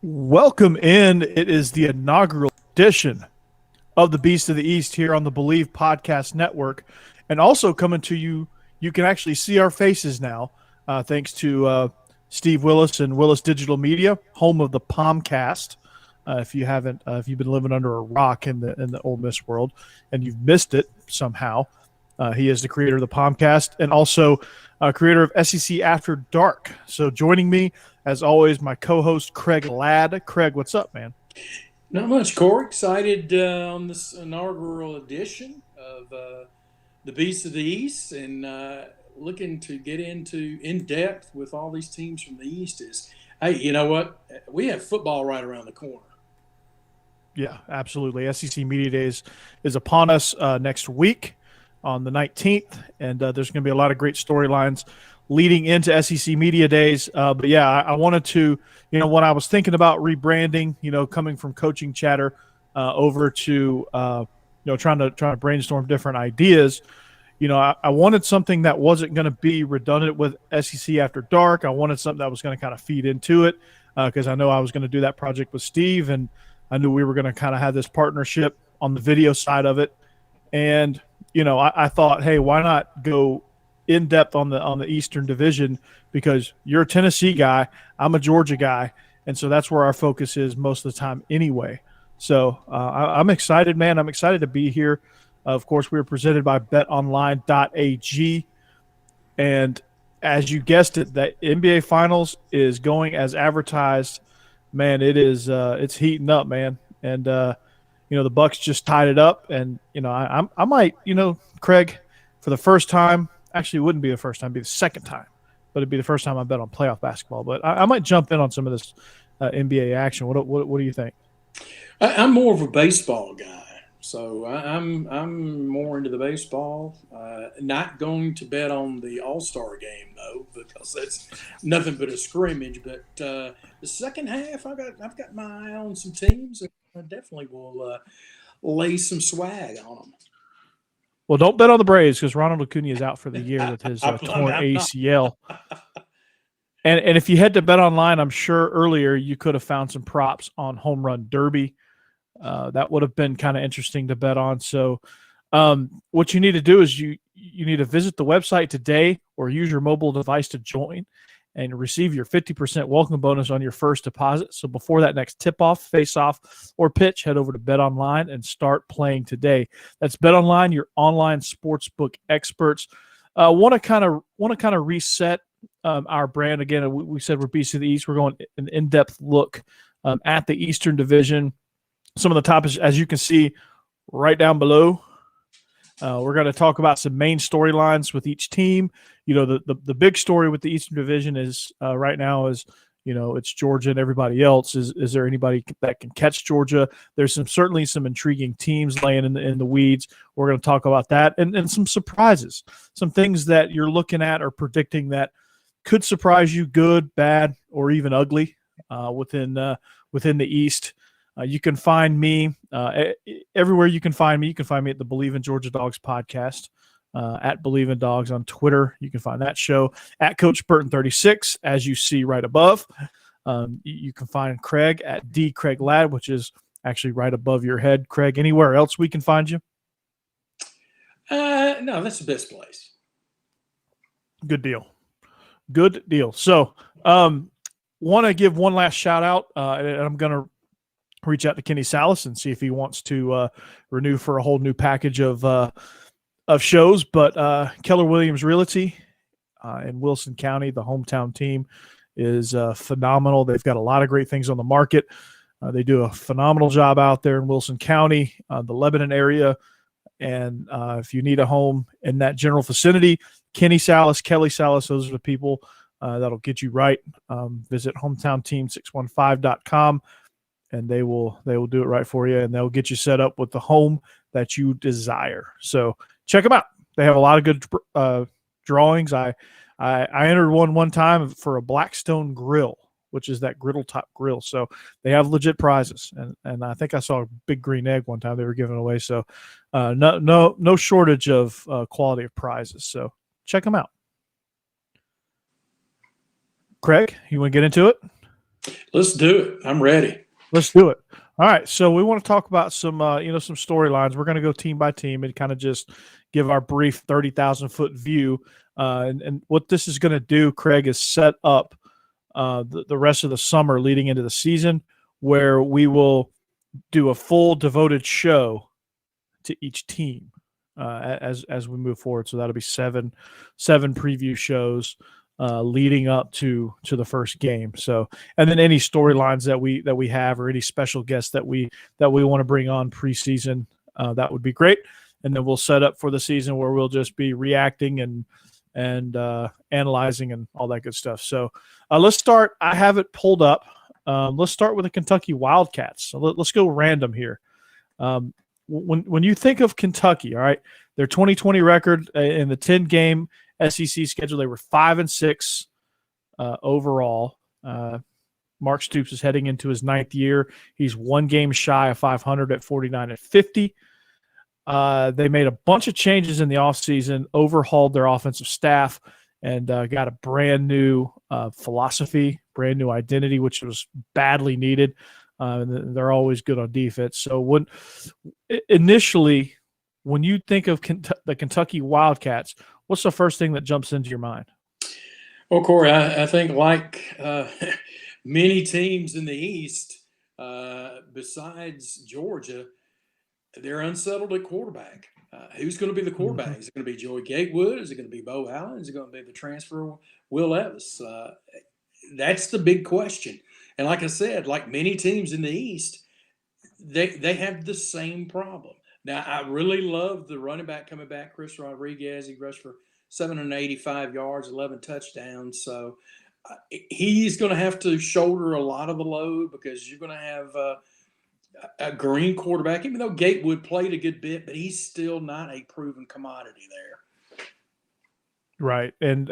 Welcome in. It is the inaugural edition of the Beast of the East here on the Believe Podcast Network. And also coming to you, you can actually see our faces now, thanks to Steve Willis and Willis Digital Media, home of the Palmcast. If you've been living under a rock in the Ole Miss world and you've missed it somehow, he is the creator of the Palmcast and also creator of SEC After Dark. So joining me, as always, my co-host Craig Ladd. Craig, what's up, man? Not much, Corey. Excited on this inaugural edition of the Beast of the East, and looking to get into in depth with all these teams from the East. Hey, you know what? We have football right around the corner. Yeah, absolutely. SEC Media Days is upon us next week on the 19th, and there's going to be a lot of great storylines leading into SEC Media Days. But yeah, I wanted to, when I was thinking about rebranding, coming from coaching chatter over to, trying to brainstorm different ideas, I wanted something that wasn't going to be redundant with SEC After Dark. I wanted something that was going to kind of feed into it because I know I was going to do that project with Steve, and I knew we were going to kind of have this partnership on the video side of it. And, I thought, hey, why not go in depth on the Eastern Division, because you're a Tennessee guy, I'm a Georgia guy, and so that's where our focus is most of the time anyway. So I'm excited, man. I'm excited to be here. Of course, we were presented by betonline.ag, and as you guessed it, that NBA Finals is going as advertised. Man, it is it's heating up, man. And the Bucks just tied it up, and I might, Craig, for the first time. Actually, it wouldn't be the first time; it'd be the second time. But it'd be the first time I bet on playoff basketball. But I might jump in on some of this NBA action. What do you think? I'm more of a baseball guy, so I'm more into the baseball. Not going to bet on the All-Star game though, because that's nothing but a scrimmage. But the second half, I've got my eye on some teams, and I definitely will lay some swag on them. Well, don't bet on the Braves because Ronald Acuna is out for the year with his torn ACL. And if you head to Bet Online, I'm sure earlier you could have found some props on Home Run Derby. That would have been kind of interesting to bet on. So what you need to do is you need to visit the website today or use your mobile device to join and receive your 50% welcome bonus on your first deposit. So before that next tip-off, face-off, or pitch, head over to BetOnline and start playing today. That's BetOnline, your online sportsbook experts. Want to kind of reset our brand again. We said we're Beast of the East. We're going an in-depth look at the Eastern Division. Some of the topics, as you can see right down below. We're going to talk about some main storylines with each team. The big story with the Eastern Division is right now is, it's Georgia and everybody else. Is there anybody that can catch Georgia? There's certainly some intriguing teams laying in the weeds. We're going to talk about that and some surprises, some things that you're looking at or predicting that could surprise you, good, bad, or even ugly within the East. You can find me everywhere you can find me. You can find me at the Believe in Georgia Dogs podcast, at Believe in Dogs on Twitter. You can find that show at Coach Burton 36, as you see right above. You can find Craig at D Craig Ladd, which is actually right above your head. Craig, anywhere else we can find you? No, that's the best place. Good deal. So, want to give one last shout out, and I'm going to reach out to Kenny Salas and see if he wants to renew for a whole new package of shows. But Keller Williams Realty in Wilson County, the hometown team, is phenomenal. They've got a lot of great things on the market. They do a phenomenal job out there in Wilson County, the Lebanon area. And if you need a home in that general vicinity, Kenny Salas, Kelly Salas, those are the people that'll get you right. Visit hometownteam615.com. And they will do it right for you, and they'll get you set up with the home that you desire. So check them out. They have a lot of good drawings. I entered one time for a Blackstone grill, which is that griddle top grill. So they have legit prizes, and I think I saw a big green egg one time they were giving away. So no shortage of quality of prizes. So check them out. Craig, you want to get into it? Let's do it. I'm ready. Let's do it. All right. So we want to talk about some some storylines. We're going to go team by team and kind of just give our brief 30,000-foot view. And what this is going to do, Craig, is set up the rest of the summer leading into the season, where we will do a full devoted show to each team as we move forward. So that'll be seven preview shows leading up to the first game. So, and then any storylines that we have, or any special guests that we want to bring on preseason, that would be great. And then we'll set up for the season where we'll just be reacting and analyzing and all that good stuff. So let's start. I have it pulled up. Let's start with the Kentucky Wildcats. So let's go random here. When you think of Kentucky, all right, their 2020 record in the 10-game SEC schedule, they were 5-6 overall. Mark Stoops is heading into his 9th year. He's one game shy of 500 at 49-50. They made a bunch of changes in the offseason, overhauled their offensive staff, and got a brand new philosophy, brand new identity, which was badly needed. And they're always good on defense. So initially, when you think of the Kentucky Wildcats, what's the first thing that jumps into your mind? Well, Corey, I think like many teams in the East, besides Georgia, they're unsettled at quarterback. Who's going to be the quarterback? Mm-hmm. Is it going to be Joey Gatewood? Is it going to be Bo Allen? Is it going to be the transfer Will Levis? That's the big question. And like I said, like many teams in the East, they have the same problem. Now, I really love the running back coming back, Chris Rodriguez. He rushed for 785 yards, 11 touchdowns. So he's going to have to shoulder a lot of the load, because you're going to have a green quarterback, even though Gatewood played a good bit, but he's still not a proven commodity there. Right. And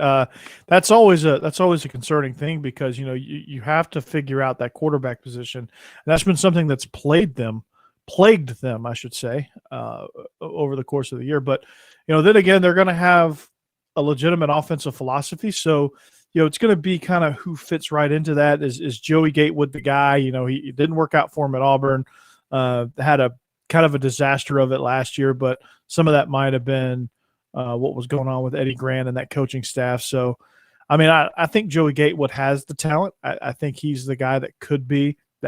that's always a concerning thing, because, you have to figure out that quarterback position. And that's been something that's plagued them, I should say, over the course of the year. But, then again, they're going to have a legitimate offensive philosophy. So, it's going to be kind of who fits right into that. Is Joey Gatewood the guy? He didn't work out for him at Auburn, had a kind of a disaster of it last year, but some of that might have been what was going on with Eddie Grant and that coaching staff. So, I mean, I think Joey Gatewood has the talent. I think he's the guy that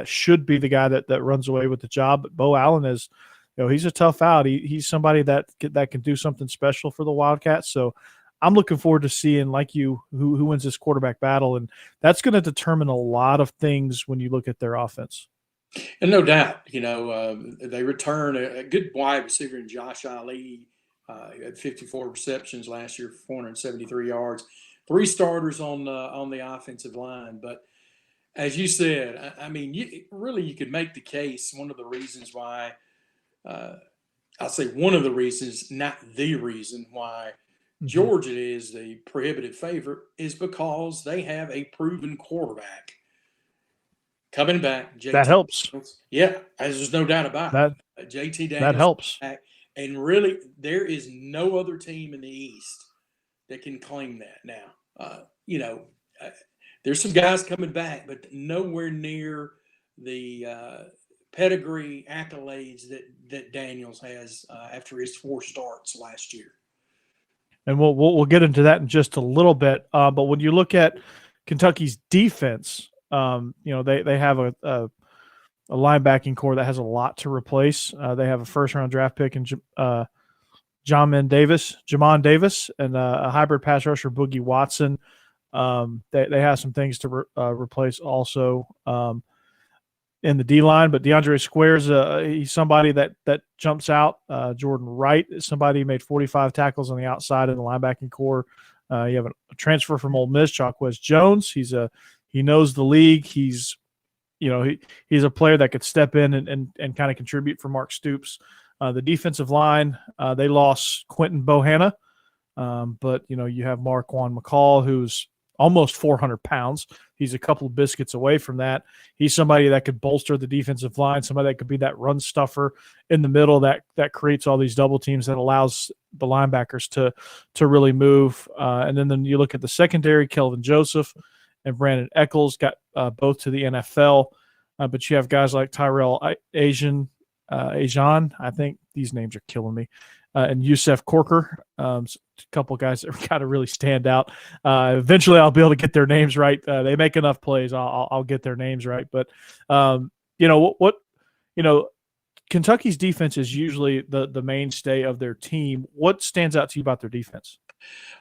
should be the guy that runs away with the job. But Bo Allen is, he's a tough out. He's somebody that can do something special for the Wildcats. So I'm looking forward to seeing, like you, who wins this quarterback battle. And that's going to determine a lot of things when you look at their offense. And no doubt, they return a good wide receiver in Josh Ali. Had 54 receptions last year, 473 yards. 3 starters on the offensive line. But as you said, I mean, you could make the case. One of the reasons why, I'll say one of the reasons, not the reason why Georgia is the prohibitive favorite, is because they have a proven quarterback coming back. That helps. Yeah, there's no doubt about it. JT Daniels. That helps. Back. And really, there is no other team in the East that can claim that now. There's some guys coming back, but nowhere near the pedigree accolades that Daniels has after his 4 starts last year. And we'll get into that in just a little bit. But when you look at Kentucky's defense, they have a linebacking core that has a lot to replace. They have a first-round draft pick in Jamon Davis, and a hybrid pass rusher, Boogie Watson. They have some things to replace also in the D-line, but DeAndre Squares, he's somebody that jumps out. Jordan Wright is somebody who made 45 tackles on the outside of the linebacking core. You have a transfer from Ole Miss, Jaquez Jones. He knows the league. He's a player that could step in and kind of contribute for Mark Stoops. The defensive line, they lost Quentin Bohanna, but you have Marquand McCall, who's almost 400 pounds. He's a couple of biscuits away from that. He's somebody that could bolster the defensive line, somebody that could be that run stuffer in the middle that creates all these double teams that allows the linebackers to really move. And then you look at the secondary, Kelvin Joseph and Brandon Eccles got both to the NFL. But you have guys like Tyrell Ajan, I think these names are killing me, and Yusef Corker, a couple guys that got to really stand out. Eventually, I'll be able to get their names right. They make enough plays, I'll get their names right. But Kentucky's defense is usually the mainstay of their team. What stands out to you about their defense?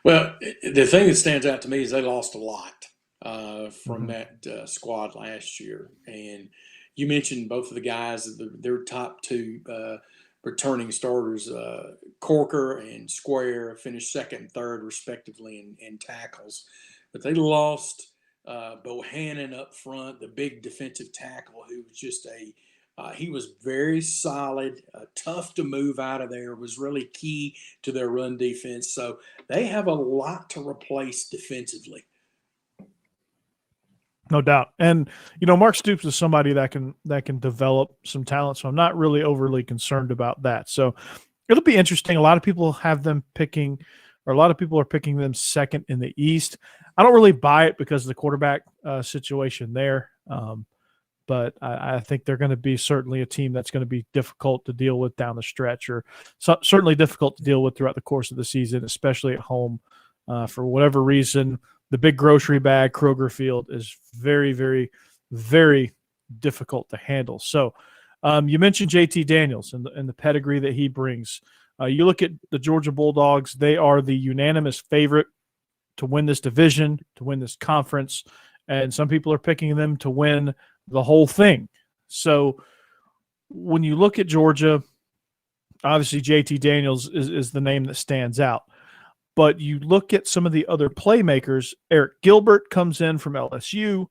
Well, the thing that stands out to me is they lost a lot from that squad last year. And you mentioned both of the guys, their top two returning starters, Corker and Square, finished second and third, respectively, in tackles. But they lost Bohannon up front, the big defensive tackle, who was just he was very solid, tough to move out of there, was really key to their run defense. So they have a lot to replace defensively. No doubt. And, Mark Stoops is somebody that can develop some talent. So I'm not really overly concerned about that. So it'll be interesting. A lot of people have them picking, or a lot of people are picking them second in the East. I don't really buy it because of the quarterback situation there. But I think they're going to be certainly a team that's going to be difficult to deal with down the stretch, or certainly difficult to deal with throughout the course of the season, especially at home. For whatever reason, the big grocery bag, Kroger Field, is very, very, very difficult to handle. So you mentioned JT Daniels and the pedigree that he brings. You look at the Georgia Bulldogs, they are the unanimous favorite to win this division, to win this conference, and some people are picking them to win the whole thing. So when you look at Georgia, obviously JT Daniels is the name that stands out. But you look at some of the other playmakers. Eric Gilbert comes in from LSU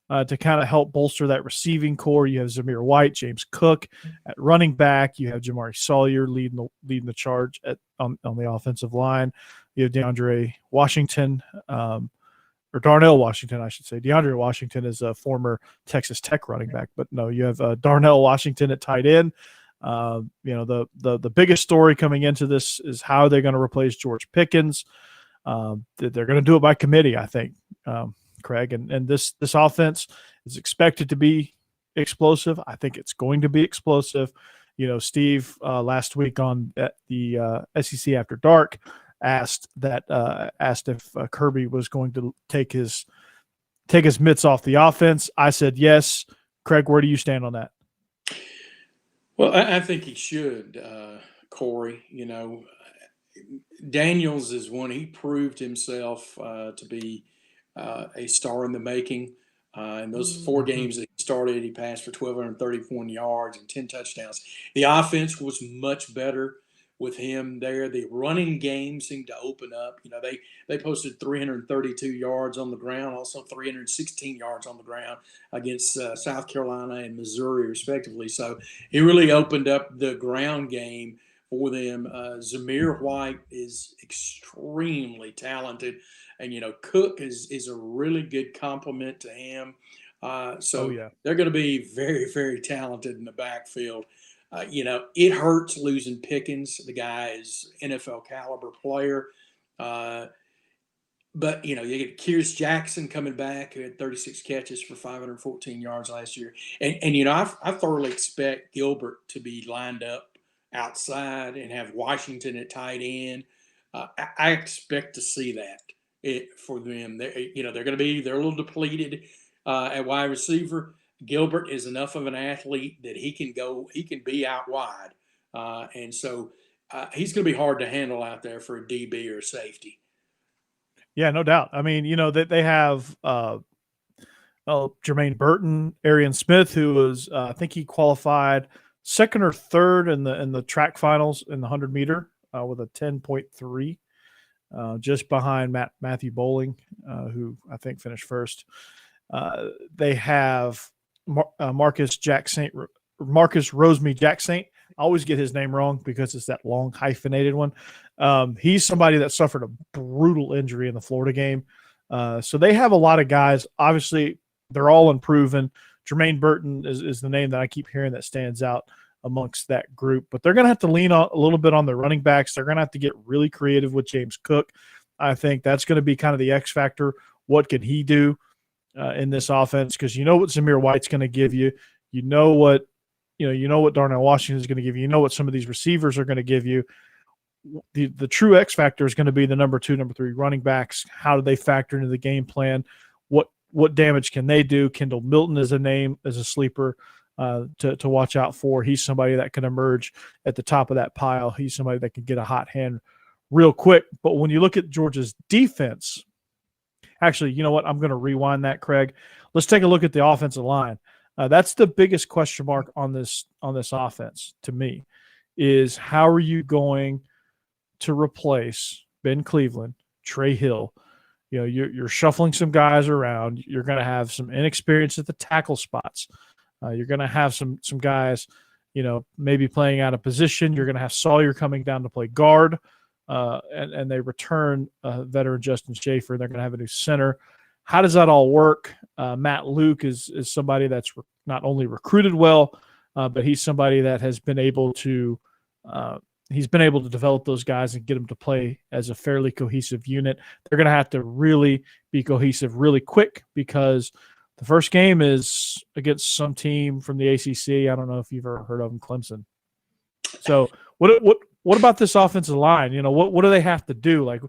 to kind of help bolster that receiving core. You have Zamir White, James Cook at running back. You have Jamari Sawyer leading the charge on the offensive line. You have DeAndre Washington, or Darnell Washington, I should say. DeAndre Washington is a former Texas Tech running back, but no, you have Darnell Washington at tight end. The biggest story coming into this is how they're going to replace George Pickens. They're going to do it by committee, I think, Craig. And this offense is expected to be explosive. I think it's going to be explosive. Steve last week on the SEC After Dark asked if Kirby was going to take his mitts off the offense. I said yes. Craig, where do you stand on that? Well, I think he should, Corey. Daniels is one. He proved himself to be a star in the making. In those 4 games that he started, he passed for 1,231 yards and 10 touchdowns. The offense was much better with him there. The running game seemed to open up. They posted 332 yards on the ground, also 316 yards on the ground against South Carolina and Missouri, respectively. So it really opened up the ground game for them. Zamir White is extremely talented, and Cook is a really good complement to him. They're going to be very, very talented in the backfield. It hurts losing Pickens. The guy is NFL caliber player. But you get Kyrus Jackson coming back, who had 36 catches for 514 yards last year. And I thoroughly expect Gilbert to be lined up outside and have Washington at tight end. I expect to see that for them. They're a little depleted at wide receiver. Gilbert is enough of an athlete that he can be out wide. And so he's going to be hard to handle out there for a DB or safety. Yeah, no doubt. I mean, they have Jermaine Burton, Arian Smith, who was, I think he qualified second or third in the track finals in the 100-meter with a 10.3, just behind Matthew Bowling, who I think finished first. They have Marcus Rosemy Jack Saint. I always get his name wrong because it's that long hyphenated one. He's somebody that suffered a brutal injury in the Florida game. So they have a lot of guys. Obviously, they're all unproven. Jermaine Burton is the name that I keep hearing that stands out amongst that group. But they're going to have to lean a little bit on their running backs. They're going to have to get really creative with James Cook. I think that's going to be kind of the X factor. What can he do? in this offense because you know what Zamir White's going to give you. You know what Darnell Washington is going to give you. You know what some of these receivers are going to give you. The true X factor is going to be the number 2, number 3 running backs. How do they factor into the game plan? What damage can they do? Kendall Milton is a name, as a sleeper to watch out for. He's somebody that can emerge at the top of that pile. He's somebody that can get a hot hand real quick. But when you look at Georgia's defense, actually, you know what? I'm going to rewind that, Craig. Let's take a look at the offensive line. That's the biggest question mark on this offense to me, is how are you going to replace Ben Cleveland, Trey Hill? You know, you're shuffling some guys around. You're going to have some inexperience at the tackle spots. You're going to have some guys, you know, maybe playing out of position. You're going to have Sawyer coming down to play guard, and they return veteran Justin Schaefer. They're going to have a new center. How does that all work? Matt Luke is somebody that's not only recruited well, but he's somebody that has been able to develop those guys and get them to play as a fairly cohesive unit. They're going to have to really be cohesive really quick because the first game is against some team from the ACC. I don't know if you've ever heard of them, Clemson. So what about this offensive line? You know, what do they have to do? Like,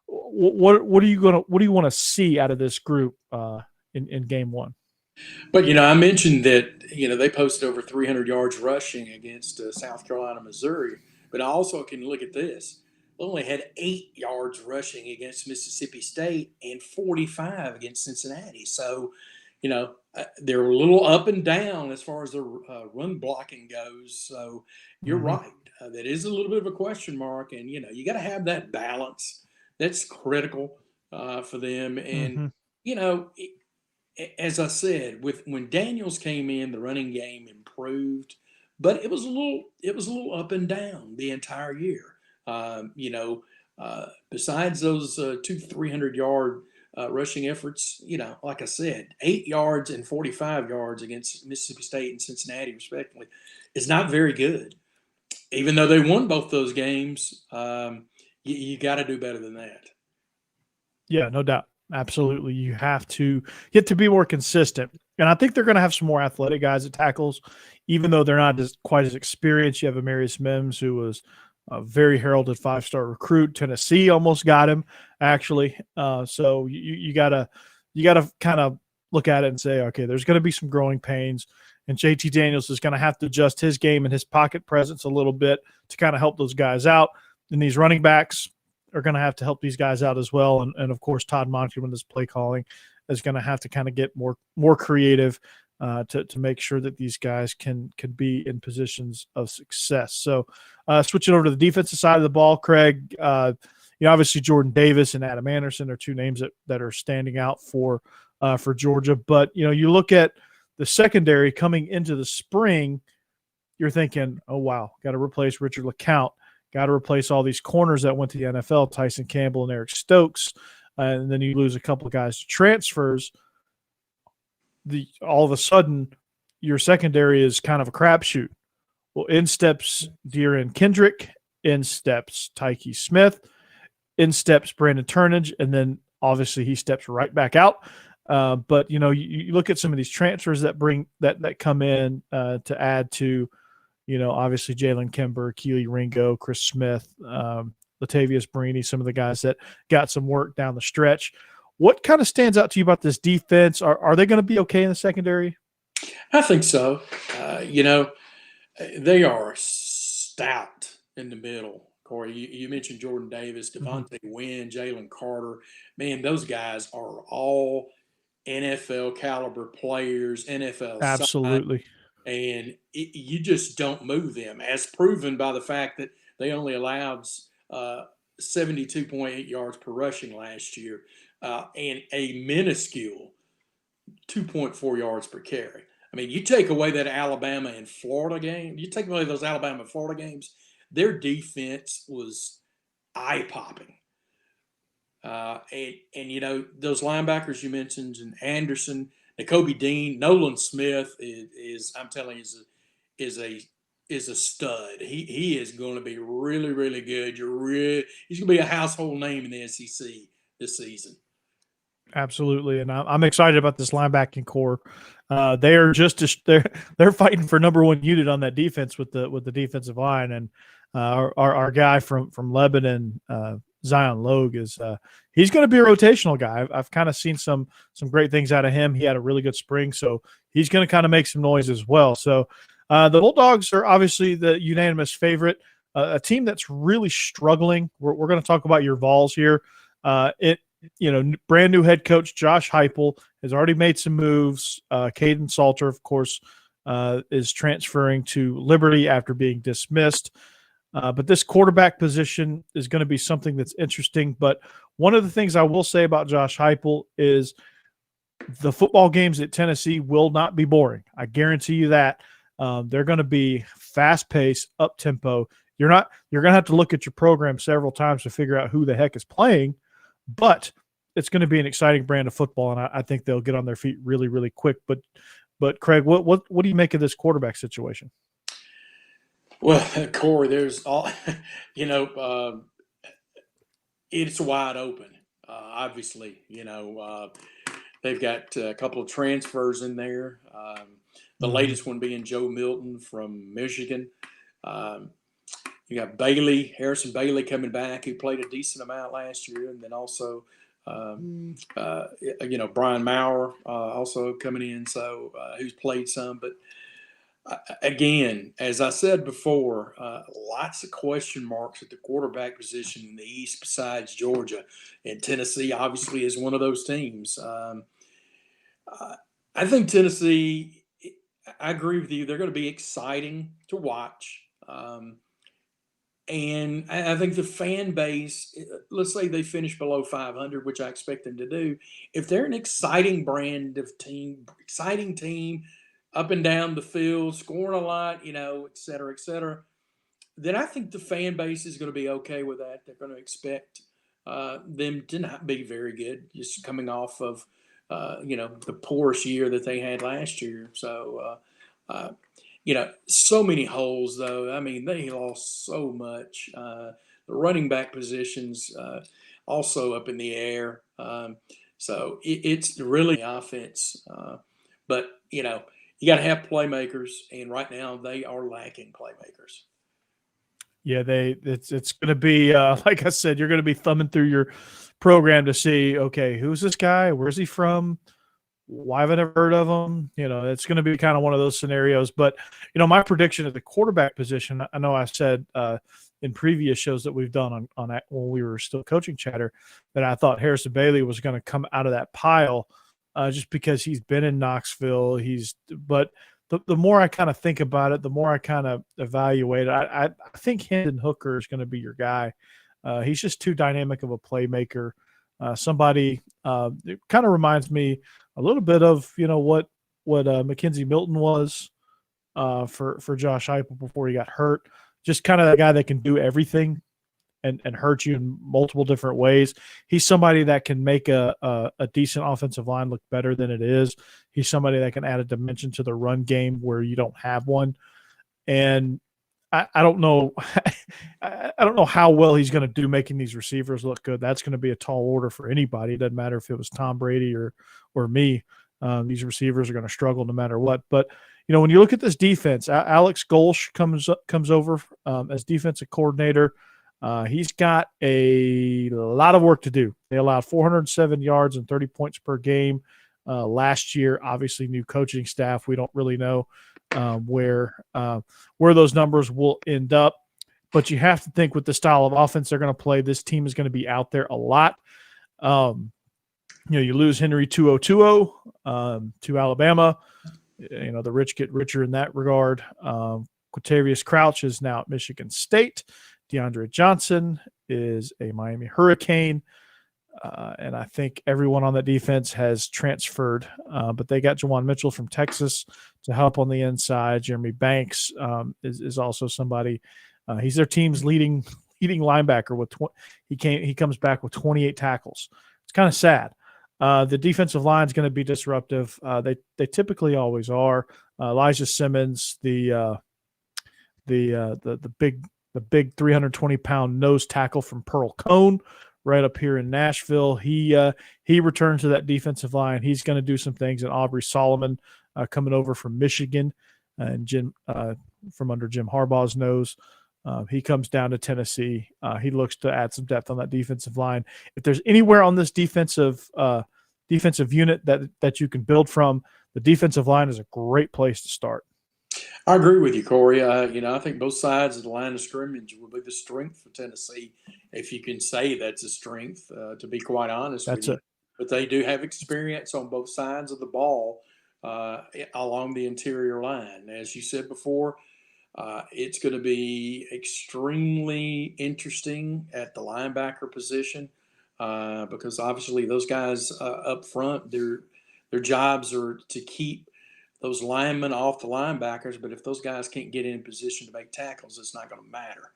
what do you want to see out of this group in game one? But, you know, I mentioned that, you know, they posted over 300 yards rushing against South Carolina, Missouri. But I also can look at this. They only had 8 yards rushing against Mississippi State and 45 against Cincinnati. So, you know, they're a little up and down as far as their run blocking goes. So you're right. That is a little bit of a question mark. And, you know, you got to have that balance. That's critical for them. And, you know, as I said, when Daniels came in, the running game improved. But it was a little up and down the entire year. You know, besides those 300-yard rushing efforts, you know, like I said, 8 yards and 45 yards against Mississippi State and Cincinnati, respectively, is not very good. Even though they won both those games, you got to do better than that. Yeah, no doubt. Absolutely. You have to get to be more consistent. And I think they're going to have some more athletic guys at tackles, even though they're not quite as experienced. You have Amarius Mims, who was a very heralded 5-star recruit. Tennessee almost got him, actually. So you gotta kind of look at it and say, okay, there's going to be some growing pains, and JT Daniels is going to have to adjust his game and his pocket presence a little bit to kind of help those guys out. And these running backs are going to have to help these guys out as well. And of course, Todd Monken with his play calling is going to have to kind of get more creative to make sure that these guys can be in positions of success. So switching over to the defensive side of the ball, Craig, obviously Jordan Davis and Adam Anderson are two names that are standing out for Georgia. But, you know, you look at the secondary coming into the spring, you're thinking, oh, wow, got to replace Richard LeCount. Got to replace all these corners that went to the NFL, Tyson Campbell and Eric Stokes, and then you lose a couple of guys to transfers. All of a sudden, your secondary is kind of a crapshoot. Well, in steps De'Aaron Kendrick, in steps Tyke Smith, in steps Brandon Turnage, and then obviously he steps right back out. But you know, you look at some of these transfers that come in to add to. You know, obviously Jalen Kimber, Keely Ringo, Chris Smith, Latavius Brini, some of the guys that got some work down the stretch. What kind of stands out to you about this defense? Are they going to be okay in the secondary? I think so. You know, they are stout in the middle. Corey, you mentioned Jordan Davis, Devontae Wynn, Jalen Carter. Man, those guys are all NFL caliber players, NFL Absolutely. Size, and you just don't move them, as proven by the fact that they only allowed 72.8 yards per rushing last year and a minuscule 2.4 yards per carry. I mean, you take away that Alabama and Florida game, you take away those Alabama and Florida games, their defense was eye-popping. And you know, those linebackers you mentioned, and Anderson, Nakobe Dean, Nolan Smith is I'm telling you, is a stud. He is going to be really, really good. He's going to be a household name in the SEC this season. Absolutely, and I'm excited about this linebacking core. They are they're fighting for number one unit on that defense with the defensive line, and our guy from Lebanon, Zion Logue, is he's going to be a rotational guy. I've kind of seen some great things out of him. He had a really good spring, so he's going to kind of make some noise as well. So the Bulldogs are obviously the unanimous favorite. A team that's really struggling. We're going to talk about your Vols here. Brand new head coach Josh Heupel has already made some moves. Caden Salter, of course, is transferring to Liberty after being dismissed. But this quarterback position is going to be something that's interesting. But one of the things I will say about Josh Heupel is the football games at Tennessee will not be boring. I guarantee you that. They're going to be fast-paced, up-tempo. You're going to have to look at your program several times to figure out who the heck is playing, but it's going to be an exciting brand of football, and I think they'll get on their feet really, really quick. But Craig, what do you make of this quarterback situation? Well, Corey, there's all, it's wide open. Obviously, they've got a couple of transfers in there. The latest one being Joe Milton from Michigan. You got Harrison Bailey coming back, who played a decent amount last year, and then also, Brian Maurer also coming in, so who's played some. But again, as I said before, lots of question marks at the quarterback position in the East besides Georgia, and Tennessee obviously is one of those teams. I think Tennessee, I agree with you, they're going to be exciting to watch. And I think the fan base, let's say they finish below 500, which I expect them to do. If they're an exciting brand of team, exciting team, up and down the field, scoring a lot, et cetera, then I think the fan base is going to be okay with that. They're going to expect them to not be very good, just coming off of, the poorest year that they had last year. So, so many holes, though. I mean, they lost so much. The running back positions also up in the air. So it's really offense. But, you got to have playmakers, and right now they are lacking playmakers. Yeah, it's going to be, like I said, you're going to be thumbing through your program to see, okay, who's this guy? Where's he from? Why have I never heard of him? It's going to be kind of one of those scenarios. But, my prediction at the quarterback position, I know I said in previous shows that we've done on when we were still coaching chatter, that I thought Harrison Bailey was going to come out of that pile just because he's been in Knoxville. But the more I kind of think about it, the more I kind of evaluate it. I think Hendon Hooker is going to be your guy. He's just too dynamic of a playmaker. Somebody it kind of reminds me a little bit of what Mackenzie Milton was for Josh Heupel before he got hurt. Just kind of that guy that can do everything and hurt you in multiple different ways. He's somebody that can make a decent offensive line look better than it is. He's somebody that can add a dimension to the run game where you don't have one. And I don't know. I don't know how well he's going to do making these receivers look good. That's going to be a tall order for anybody. It doesn't matter if it was Tom Brady or me. These receivers are going to struggle no matter what. But when you look at this defense, Alex Golsh comes over as defensive coordinator. He's got a lot of work to do. They allowed 407 yards and 30 points per game last year. Obviously, new coaching staff. We don't really know where those numbers will end up. But you have to think with the style of offense they're going to play, this team is going to be out there a lot. You lose Henry 2.020 to Alabama. The rich get richer in that regard. Quatavius Crouch is now at Michigan State. DeAndre Johnson is a Miami Hurricane. And I think everyone on that defense has transferred. But they got Juwan Mitchell from Texas to help on the inside. Jeremy Banks is also somebody. He's their team's leading linebacker. He comes back with 28 tackles. It's kind of sad. The defensive line is going to be disruptive. They typically always are. Elijah Simmons, the big 320-pound nose tackle from Pearl Cone, right up here in Nashville. He returned to that defensive line. He's going to do some things. And Aubrey Solomon coming over from Michigan and Jim from under Jim Harbaugh's nose. He comes down to Tennessee. He looks to add some depth on that defensive line. If there's anywhere on this defensive unit that you can build from, the defensive line is a great place to start. I agree with you, Corey. I think both sides of the line of scrimmage will be the strength for Tennessee, if you can say that's a strength, to be quite honest with you. But they do have experience on both sides of the ball along the interior line. As you said before, it's going to be extremely interesting at the linebacker position because obviously those guys up front, their jobs are to keep those linemen off the linebackers, but if those guys can't get in position to make tackles, it's not going to matter.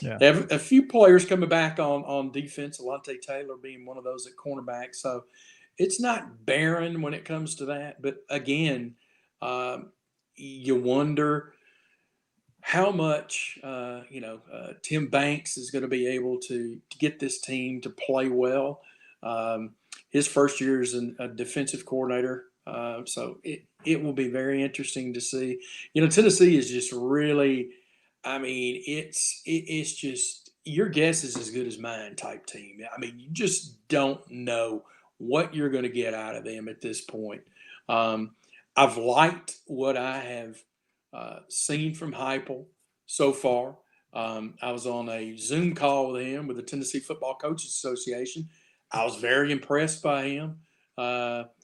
They have a few players coming back on defense, Alontae Taylor being one of those at cornerback. So it's not barren when it comes to that. But again, you wonder how much Tim Banks is going to be able to get this team to play well. His first year as a defensive coordinator. So it will be very interesting to see. Tennessee is just really, it's just your guess is as good as mine type team. You just don't know what you're going to get out of them at this point. I've liked what I have seen from Heupel so far. I was on a Zoom call with him with the Tennessee Football Coaches Association. I was very impressed by him.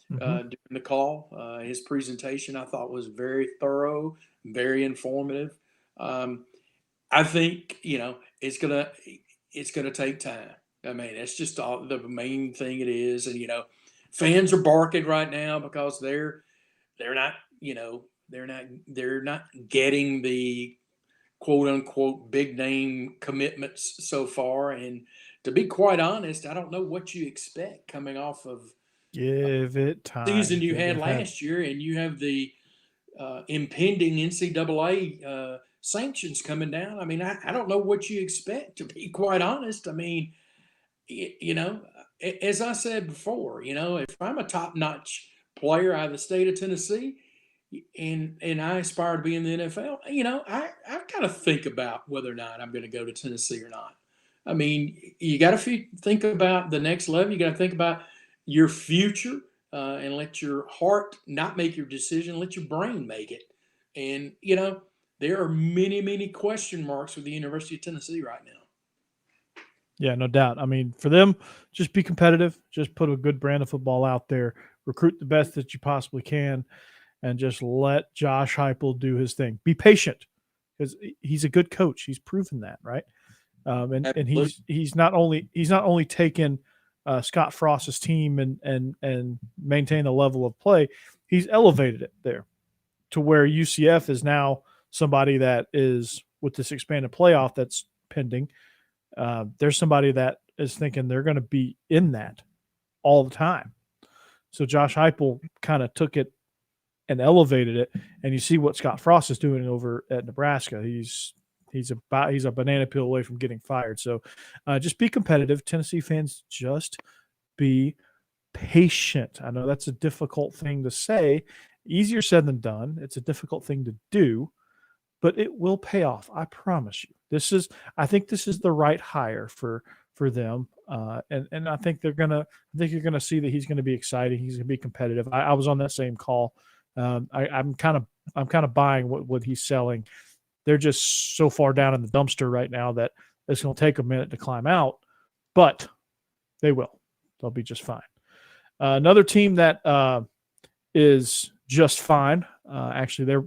During the call. His presentation I thought was very thorough, very informative. I think it's gonna take time. That's just the main thing it is, and fans are barking right now because they're not getting the quote unquote big name commitments so far. And to be quite honest, I don't know what you expect coming off of. Give it time. Season you had last year, and you have the impending NCAA sanctions coming down. I don't know what you expect, to be quite honest. As I said before, if I'm a top-notch player out of the state of Tennessee, and I aspire to be in the NFL, I kind of think about whether or not I'm going to go to Tennessee or not. You got to think about the next level. You got to think about your future and let your heart not make your decision. Let your brain make it. And, there are many, many question marks with the University of Tennessee right now. Yeah, no doubt. For them, just be competitive. Just put a good brand of football out there. Recruit the best that you possibly can. And just let Josh Heupel do his thing. Be patient because he's a good coach. He's proven that, right? And he's not only taken Scott Frost's team and maintain the level of play, he's elevated it there to where UCF is now somebody that is, with this expanded playoff that's pending, there's somebody that is thinking they're going to be in that all the time. So Josh Heupel kind of took it and elevated it, and you see what Scott Frost is doing over at Nebraska. He's a banana peel away from getting fired. So just be competitive. Tennessee fans, just be patient. I know that's a difficult thing to say. Easier said than done. It's a difficult thing to do, but it will pay off. I promise you. I think this is the right hire for them. And I think you're gonna see that he's gonna be exciting. He's gonna be competitive. I was on that same call. I'm kind of buying what he's selling. They're just so far down in the dumpster right now that it's going to take a minute to climb out, but they will. They'll be just fine. Another team that is just fine. Actually,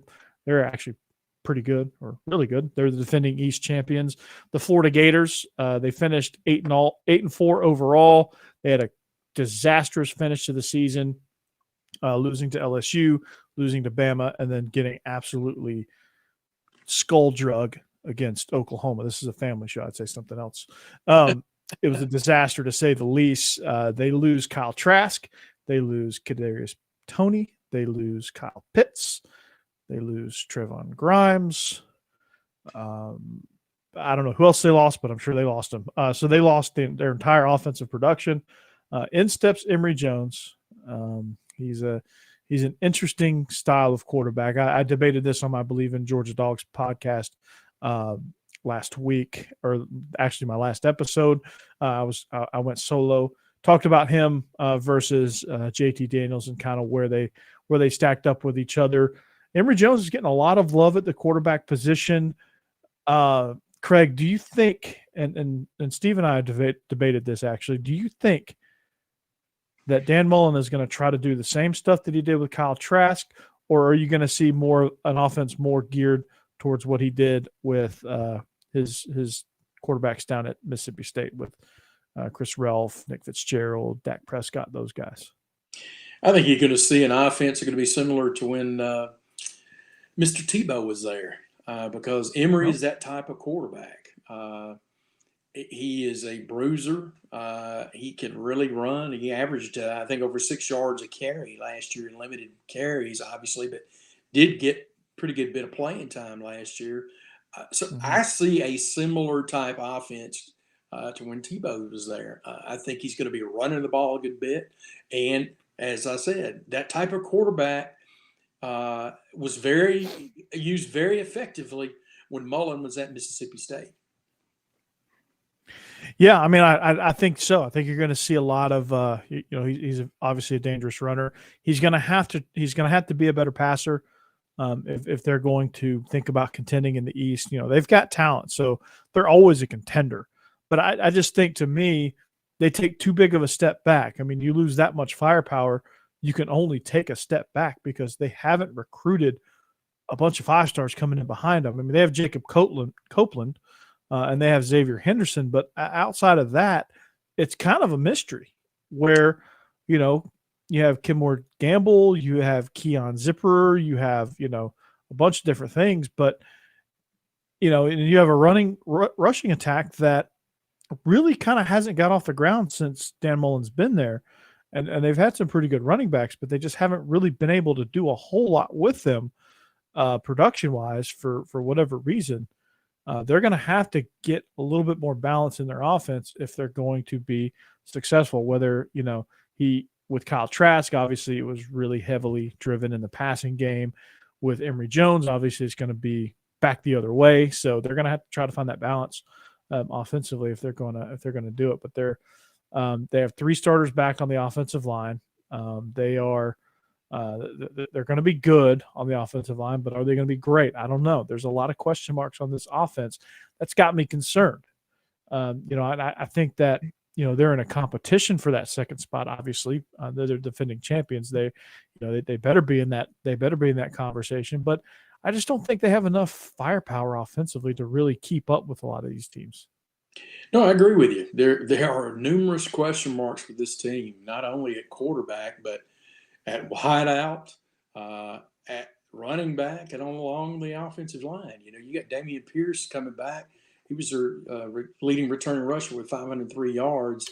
they're actually pretty good, or really good. They're the defending East champions, the Florida Gators. They finished 8-4 overall. They had a disastrous finish to the season, losing to LSU, losing to Bama, and then getting absolutely skull drug against Oklahoma. This is a family show. I'd say something else. It was a disaster to say the least. They lose Kyle Trask. They lose Kadarius Toney. They lose Kyle Pitts. They lose Trevon Grimes. I don't know who else they lost, but I'm sure they lost him. So they lost their entire offensive production. In steps Emory Jones. He's an interesting style of quarterback. I debated this on my Believe in Georgia Dogs podcast last week, or actually my last episode. I went solo, talked about him versus JT Daniels and kind of where they stacked up with each other. Emory Jones is getting a lot of love at the quarterback position. Craig, do you think, and Steve and I debated this actually, do you think that Dan Mullen is going to try to do the same stuff that he did with Kyle Trask, or are you going to see an offense more geared towards what he did with his quarterbacks down at Mississippi State with Chris Ralph, Nick Fitzgerald, Dak Prescott, those guys? I think you're going to see an offense that's going to be similar to when Mr. Tebow was there, because Emory is that type of quarterback. He is a bruiser. He can really run. He averaged, I think, over 6 yards a carry last year in limited carries, obviously, but did get pretty good bit of playing time last year. I see a similar type offense to when Tebow was there. I think he's going to be running the ball a good bit. And as I said, that type of quarterback was used very effectively when Mullen was at Mississippi State. Yeah, I mean, I think so. I think you're going to see a lot of, he's obviously a dangerous runner. He's going to have to be a better passer if they're going to think about contending in the East. They've got talent, so they're always a contender. But I just think, to me, they take too big of a step back. I mean, you lose that much firepower, you can only take a step back because they haven't recruited a bunch of 5-stars coming in behind them. I mean, they have Jacob Copeland. And they have Xavier Henderson, but outside of that, it's kind of a mystery where, you have Kimward Gamble, you have Keon Zipper, you have, a bunch of different things, but, and you have a rushing attack that really kind of hasn't got off the ground since Dan Mullen's been there. And they've had some pretty good running backs, but they just haven't really been able to do a whole lot with them production-wise for whatever reason. They're going to have to get a little bit more balance in their offense if they're going to be successful. Whether, with Kyle Trask, obviously it was really heavily driven in the passing game. With Emory Jones, obviously it's going to be back the other way. So they're going to have to try to find that balance offensively if they're going to do it. But they have 3 starters back on the offensive line. They're going to be good on the offensive line, but are they going to be great? I don't know. There's a lot of question marks on this offense. That's got me concerned. I think that, they're in a competition for that second spot. Obviously, they're defending champions. They better be in that. They better be in that conversation. But I just don't think they have enough firepower offensively to really keep up with a lot of these teams. No, I agree with you. There are numerous question marks with this team, not only at quarterback, but at wideout, at running back, and along the offensive line. You got Damian Pierce coming back. He was their leading returning rusher with 503 yards.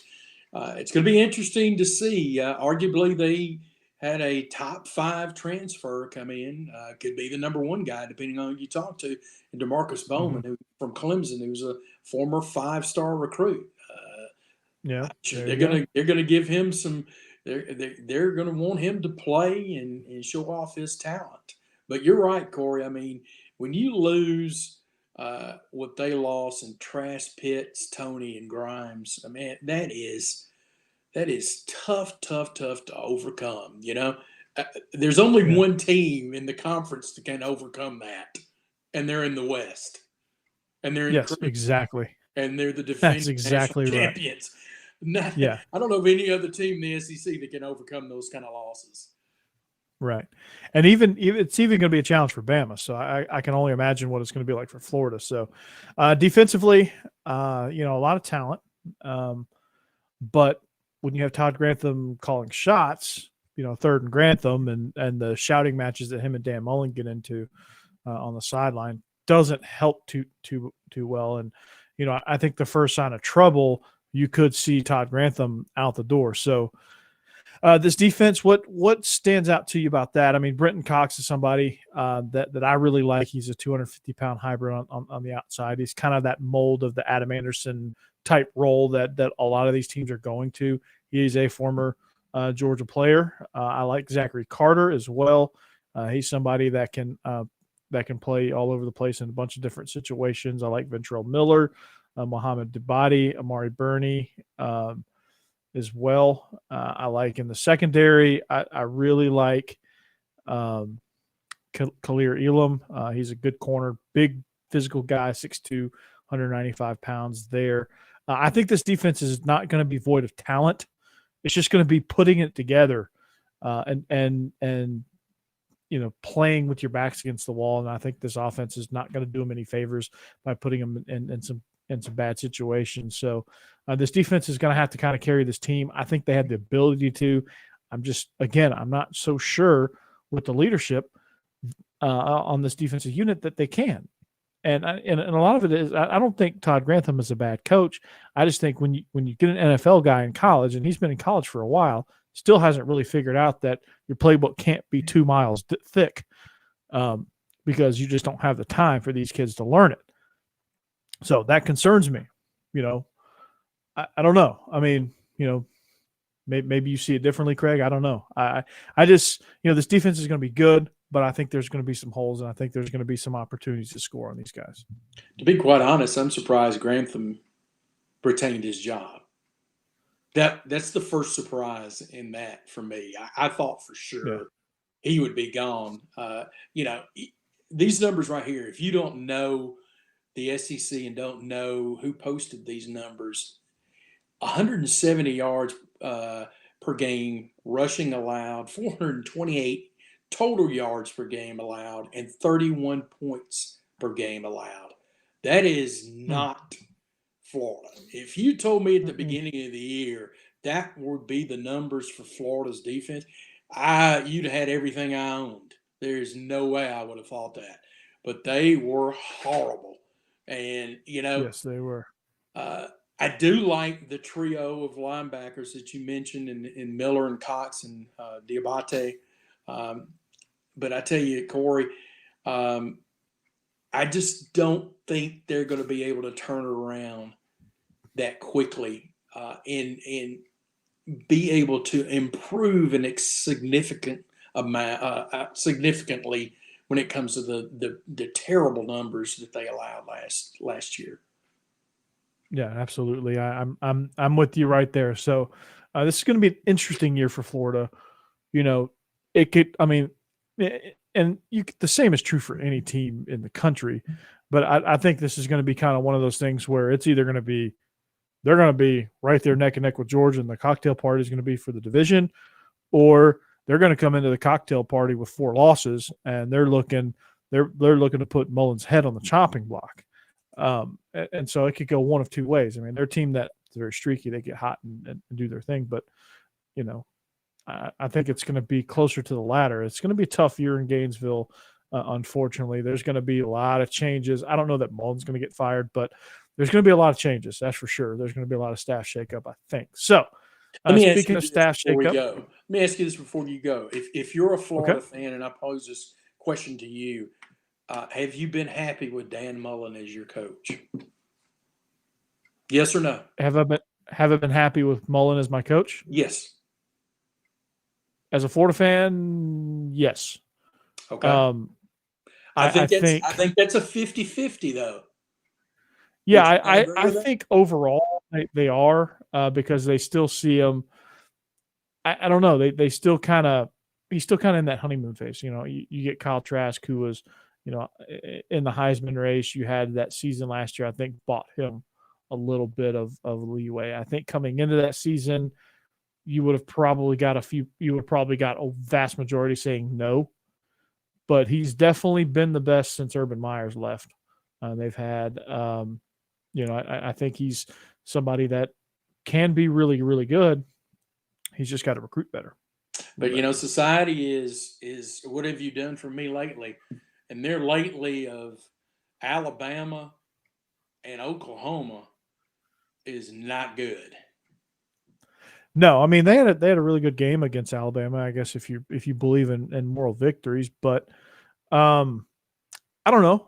It's going to be interesting to see. Arguably, they had a top 5 transfer come in. Could be the number 1 guy, depending on who you talk to. And DeMarcus Bowman, who from Clemson, who's a former 5-star recruit. They're going to give him some. They're going to want him to play and show off his talent. But you're right, Corey. I mean, when you lose what they lost in Trask, Pitts, Tony, and Grimes, I mean, that is tough to overcome. There's only one team in the conference that can overcome that, and they're in the West. And they're exactly. And they're the defending national champions. I don't know of any other team in the SEC that can overcome those kind of losses. Right. And it's even going to be a challenge for Bama. So I can only imagine what it's going to be like for Florida. So defensively, a lot of talent. But when you have Todd Grantham calling shots, 3rd and Grantham and the shouting matches that him and Dan Mullen get into on the sideline doesn't help too well. And, I think the first sign of trouble, you could see Todd Grantham out the door. So This defense, what stands out to you about that? I mean, Brenton Cox is somebody that I really like. He's a 250-pound hybrid on the outside. He's kind of that mold of the Adam Anderson type role that a lot of these teams are going to. He's a former Georgia player. I like Zachary Carter as well. He's somebody that can play all over the place in a bunch of different situations. I like Ventrell Miller, Mohamed Dibati, Amari Burney. As well. I like in the secondary. I really like Khalil Elam. He's a good corner, big physical guy, 6'2", 195 pounds there. I think this defense is not going to be void of talent. It's just going to be putting it together and playing with your backs against the wall. And I think this offense is not going to do them any favors by putting them in some bad situations. So this defense is going to have to kind of carry this team. I think they have the ability to. I'm not so sure with the leadership on this defensive unit that they can. And a lot of it is I don't think Todd Grantham is a bad coach. I just think when you get an NFL guy in college, and he's been in college for a while, still hasn't really figured out that your playbook can't be 2 miles thick because you just don't have the time for these kids to learn it. So that concerns me. I don't know. I mean, maybe you see it differently, Craig. I don't know. I just, this defense is going to be good, but I think there's going to be some holes, and I think there's going to be some opportunities to score on these guys. To be quite honest, I'm surprised Grantham retained his job. That's the first surprise in that for me. I thought for sure he would be gone. These numbers right here, if you don't know the SEC and don't know who posted these numbers, 170 yards per game rushing allowed, 428 total yards per game allowed, and 31 points per game allowed. That is not Florida. If you told me at the beginning of the year that would be the numbers for Florida's defense, you'd have had everything I owned. There's no way I would have thought that. But they were horrible. And, yes, they were. I do like the trio of linebackers that you mentioned in Miller and Cox and Diabate. But I tell you, Corey, I just don't think they're going to be able to turn it around that quickly and be able to improve in a significant amount, significantly when it comes to the terrible numbers that they allowed last year. Yeah, absolutely. I'm with you right there. So this is going to be an interesting year for Florida. It could. I mean, and the same is true for any team in the country. But I think this is going to be kind of one of those things where it's either going to be they're going to be right there neck and neck with Georgia, and the cocktail party is going to be for the division, or they're going to come into the cocktail party with 4 losses, and they're looking to put Mullen's head on the chopping block. And so it could go one of 2 ways. I mean, they're a team that's very streaky. They get hot and do their thing. But, I think it's going to be closer to the latter. It's going to be a tough year in Gainesville, unfortunately. There's going to be a lot of changes. I don't know that Mullen's going to get fired, but there's going to be a lot of changes. That's for sure. There's going to be a lot of staff shakeup, I think. So, speaking of staff shakeup. Let me ask you this before you go. If you're a Florida fan, and I pose this question to you, have you been happy with Dan Mullen as your coach? Yes or no? Have I been happy with Mullen as my coach? Yes. As a Florida fan, yes. Okay. I think that's a 50-50 though. Yeah, I think overall they are because they still see him. I don't know. They still kind of he's still kind of in that honeymoon phase. You get Kyle Trask, who was in the Heisman race. You had that season last year. I think bought him a little bit of leeway. I think coming into that season, you would have probably got a vast majority saying no, but he's definitely been the best since Urban Meyer's left. They've had, I think he's somebody that can be really, really good. He's just got to recruit better. But society is what have you done for me lately? And they're lately of Alabama and Oklahoma is not good. No, I mean they had a really good game against Alabama. I guess if you believe in moral victories, but I don't know.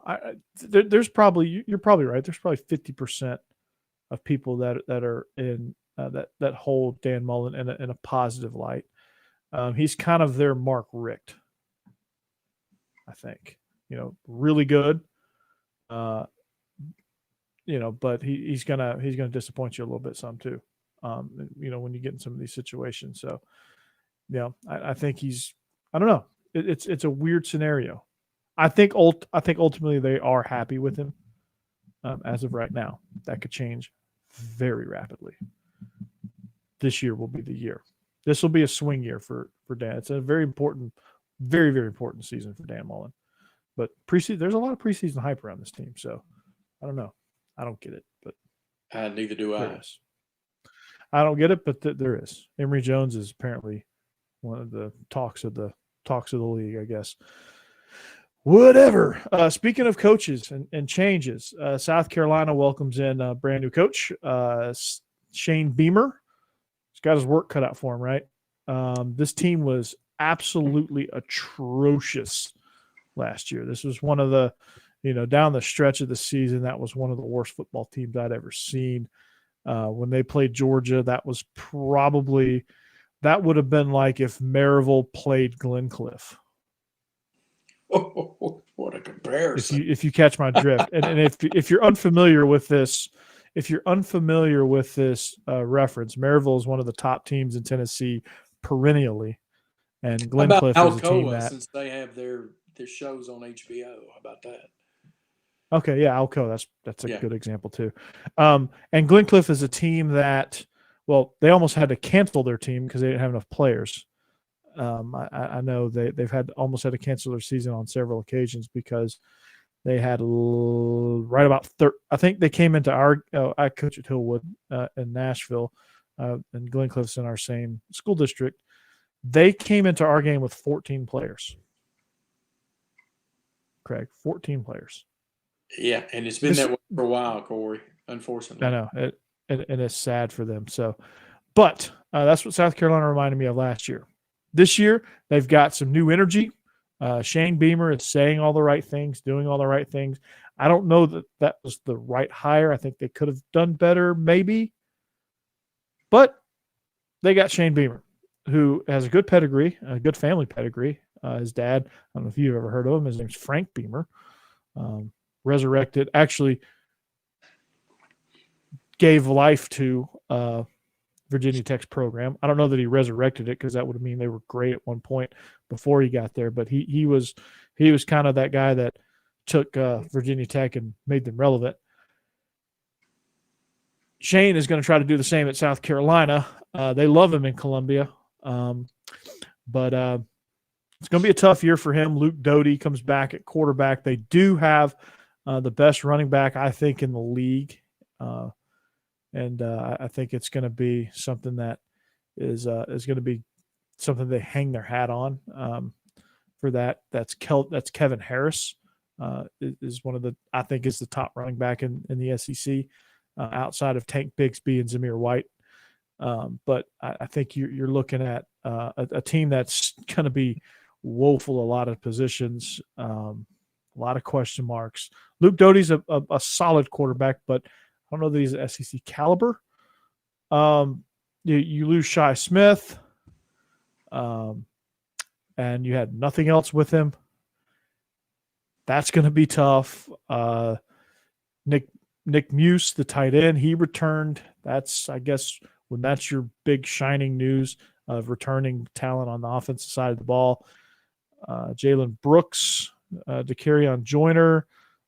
There's probably you're probably right. There's probably 50% of people that are in that hold Dan Mullen in a positive light. He's kind of their Mark Richt, I think. Really good. But he's gonna disappoint you a little bit some too. When you get in some of these situations. So I think I don't know. It's a weird scenario. I think ultimately they are happy with him as of right now. That could change very rapidly. This year will be the year. This will be a swing year for Dan. It's a very important, very, very important season for Dan Mullen. But there's a lot of preseason hype around this team. So I don't know. I don't get it, but neither do I. I don't get it, but there is. Emory Jones is apparently one of the talks of the league, I guess. Whatever. Speaking of coaches and changes, South Carolina welcomes in a brand new coach, Shane Beamer. He's got his work cut out for him, right? This team was absolutely atrocious last year. This was one of the, down the stretch of the season, that was one of the worst football teams I'd ever seen. When they played Georgia, that would have been like if Maryville played Glencliff. Oh, what a comparison! If you catch my drift, and if you're unfamiliar with this, reference, Maryville is one of the top teams in Tennessee perennially, and Glencliff is a team that, since they have their shows on HBO. How about that? Okay, yeah, Alco. That's a good example too. And Glencliff is a team that, they almost had to cancel their team because they didn't have enough players. I know they've almost had to cancel their season on several occasions because they had right about I think they came into I coach at Hillwood in Nashville, and Glencliff's in our same school district. They came into our game with 14 players. Craig, 14 players. Yeah, and it's been that way for a while, Corey, unfortunately. I know, and it's sad for them. So, but that's what South Carolina reminded me of last year. This year, they've got some new energy. Shane Beamer is saying all the right things, doing all the right things. I don't know that was the right hire. I think they could have done better, maybe. But they got Shane Beamer, who has a good pedigree, a good family pedigree. His dad, I don't know if you've ever heard of him. His name's Frank Beamer. Resurrected, actually gave life to Virginia Tech's program. I don't know that he resurrected it because that would mean they were great at one point before he got there. But he was kind of that guy that took Virginia Tech and made them relevant. Shane is going to try to do the same at South Carolina. They love him in Columbia, but it's going to be a tough year for him. Luke Doty comes back at quarterback. They do have the best running back, I think, in the league. And I think it's going to be something that is going to be something they hang their hat on for that. That's Kevin Harris is one of the, I think, is the top running back in the SEC outside of Tank Bigsby and Zamir White. But I think you're looking at a team that's going to be woeful a lot of positions, a lot of question marks. Luke Doty's a solid quarterback, but I don't know that he's an SEC caliber. You lose Shi Smith, and you had nothing else with him. That's going to be tough. Nick Muse, the tight end, he returned. That's, I guess, when that's your big shining news of returning talent on the offensive side of the ball. Jalen Brooks, DeCarrion Joyner,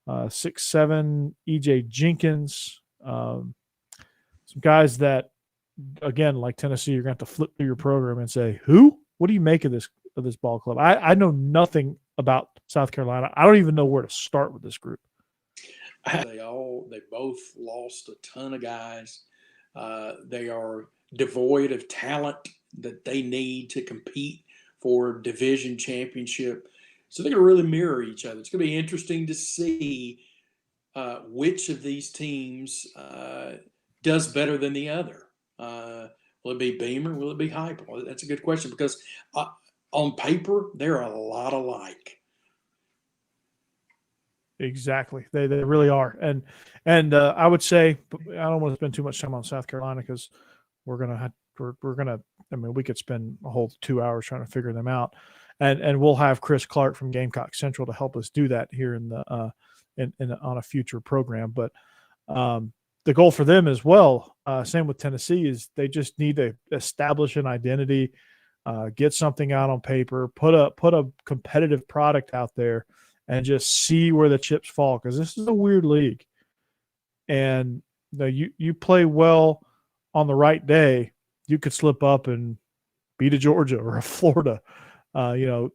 6'7", EJ Jenkins. Some guys that, again, like Tennessee, you're going to have to flip through your program and say, who? What do you make of this ball club? I know nothing about South Carolina. I don't even know where to start with this group. They both lost a ton of guys. They are devoid of talent that they need to compete for division championship. So they're going to really mirror each other. It's going to be interesting to see which of these teams does better than the other. Will it be Beamer? Will it be Heupel? Well, that's a good question because on paper they're a lot alike. Exactly, they really are, and I would say I don't want to spend too much time on South Carolina because we're gonna. I mean, we could spend a whole 2 hours trying to figure them out, and we'll have Chris Clark from Gamecock Central to help us do that here in the on a future program. But the goal for them as well, same with Tennessee, is they just need to establish an identity, get something out on paper, put a competitive product out there, and just see where the chips fall, because this is a weird league. And you play well on the right day, you could slip up and beat a Georgia or a Florida. In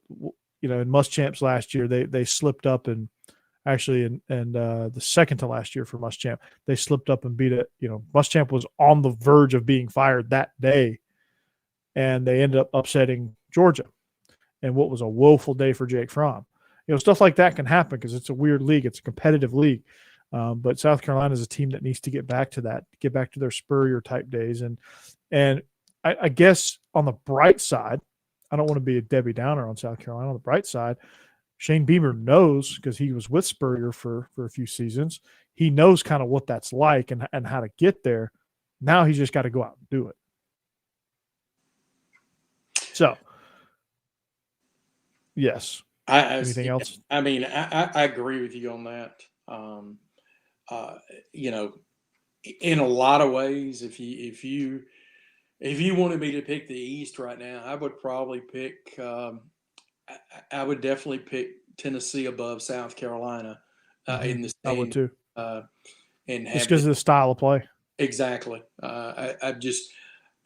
Muschamps last year, they slipped up and actually the second to last year for Muschamp, they slipped up and beat it. Muschamp was on the verge of being fired that day, and they ended up upsetting Georgia. And what was a woeful day for Jake Fromm. Stuff like that can happen because it's a weird league. It's a competitive league. But South Carolina is a team that needs to get back to that, get back to their Spurrier type days. And I guess on the bright side, I don't want to be a Debbie Downer on South Carolina. On the bright side, Shane Beamer knows, because he was with Spurrier for a few seasons. He knows kind of what that's like and how to get there. Now he's just got to go out and do it. So, yes. Anything else? I mean, I agree with you on that. In a lot of ways, if you wanted me to pick the East right now, I would probably pick. I would definitely pick Tennessee above South Carolina in the I would too. And just because of the style of play. Exactly.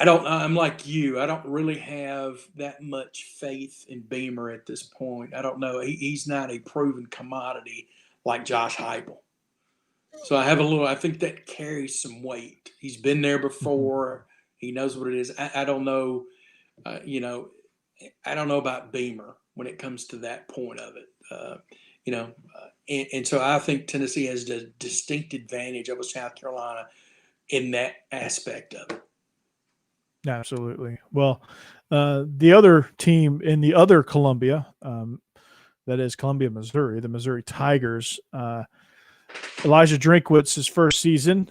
I'm like you. I don't really have that much faith in Beamer at this point. I don't know. He's not a proven commodity like Josh Heupel. So I think that carries some weight. He's been there before. He knows what it is. I don't know. I don't know about Beamer when it comes to that point of it. And so I think Tennessee has a distinct advantage over South Carolina in that aspect of it. Absolutely. Well, the other team in the other Columbia, that is Columbia, Missouri, the Missouri Tigers, Elijah Drinkwitz's first season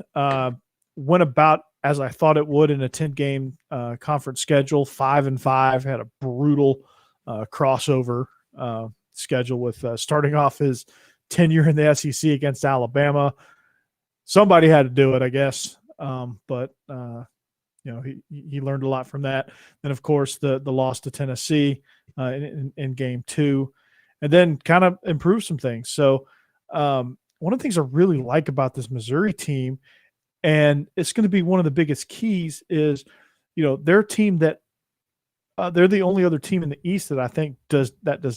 went about as I thought it would in a 10-game conference schedule, 5-5, had a brutal crossover schedule with starting off his tenure in the SEC against Alabama. Somebody had to do it, I guess. But he learned a lot from that. Then, of course, the loss to Tennessee in game 2, and then kind of improved some things. So one of the things I really like about this Missouri team, and it's going to be one of the biggest keys, is their team that they're the only other team in the East that I think does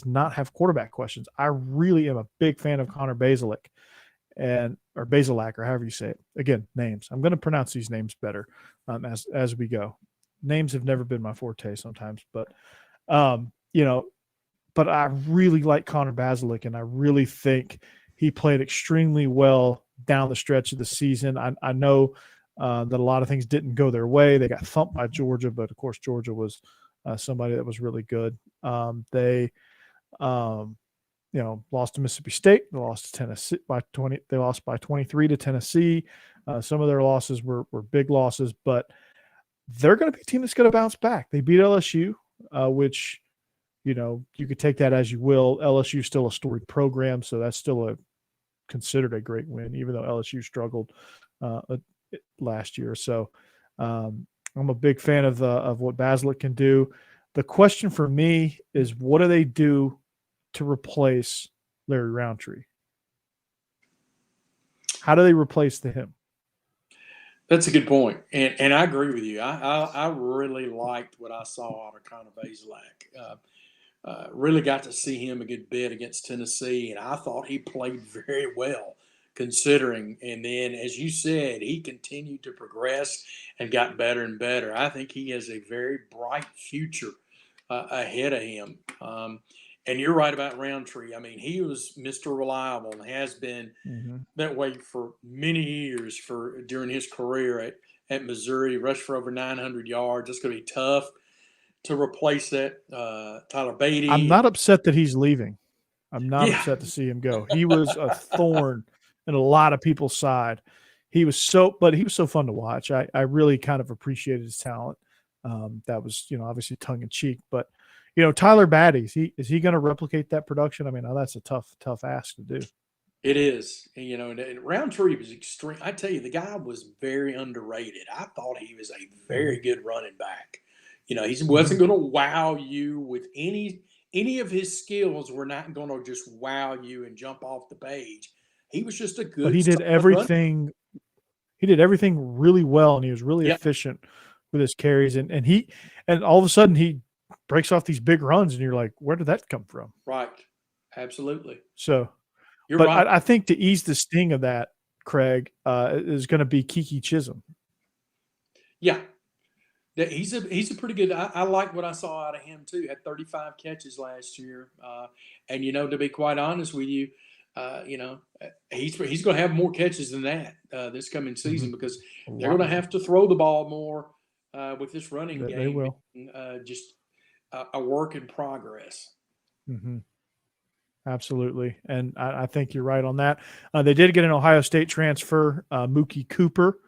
not have quarterback questions. I really am a big fan of Connor Bazelak, or Bazelak, or however you say it. Again, names. I'm going to pronounce these names better as we go. Names have never been my forte sometimes, but but I really like Connor Bazelak, and I really think he played extremely well down the stretch of the season. I know that a lot of things didn't go their way. They got thumped by Georgia, but of course Georgia was somebody that was really good. They lost to Mississippi State. They lost to Tennessee by 20. They lost by 23 to Tennessee. Some of their losses were big losses, but they're going to be a team that's going to bounce back. They beat LSU, which, you could take that as you will. LSU is still a storied program, so that's still considered a great win, even though LSU struggled last year. So I'm a big fan of what Bazelak can do. The question for me is, what do they do to replace Larry Roundtree? How do they replace him? That's a good point, and I agree with you. I really liked what I saw out of Connor Bazelak. Really got to see him a good bit against Tennessee, and I thought he played very well considering. And then, as you said, he continued to progress and got better and better. I think he has a very bright future ahead of him. And you're right about Roundtree. I mean, he was Mr. Reliable and has been that way for many years during his career at Missouri, rushed for over 900 yards. It's going to be tough to replace that. Tyler Beatty. I'm not upset that he's leaving. I'm not Yeah. upset to see him go. He was a thorn in a lot of people's side. But he was so fun to watch. I really kind of appreciated his talent. That was, obviously tongue in cheek, but Tyler Batty, is he going to replicate that production? I mean, that's a tough ask to do. It is. And Roundtree was extreme. I tell you, the guy was very underrated. I thought he was a very good running back. He wasn't going to wow you with any of his skills were not going to just wow you and jump off the page. He was just a good. But he did everything. He did everything really well, and he was really efficient with his carries. And all of a sudden he breaks off these big runs, and you're like, where did that come from? Right. Absolutely. So, you're right. I think to ease the sting of that, Craig, is going to be Kiki Chisholm. Yeah. He's a pretty good. I like what I saw out of him too. Had 35 catches last year, and to be quite honest with you, he's going to have more catches than that this coming season because they're going to have to throw the ball more with this running game. They will. Just a work in progress. Mm-hmm. Absolutely, and I think you're right on that. They did get an Ohio State transfer, Mookie Cooper.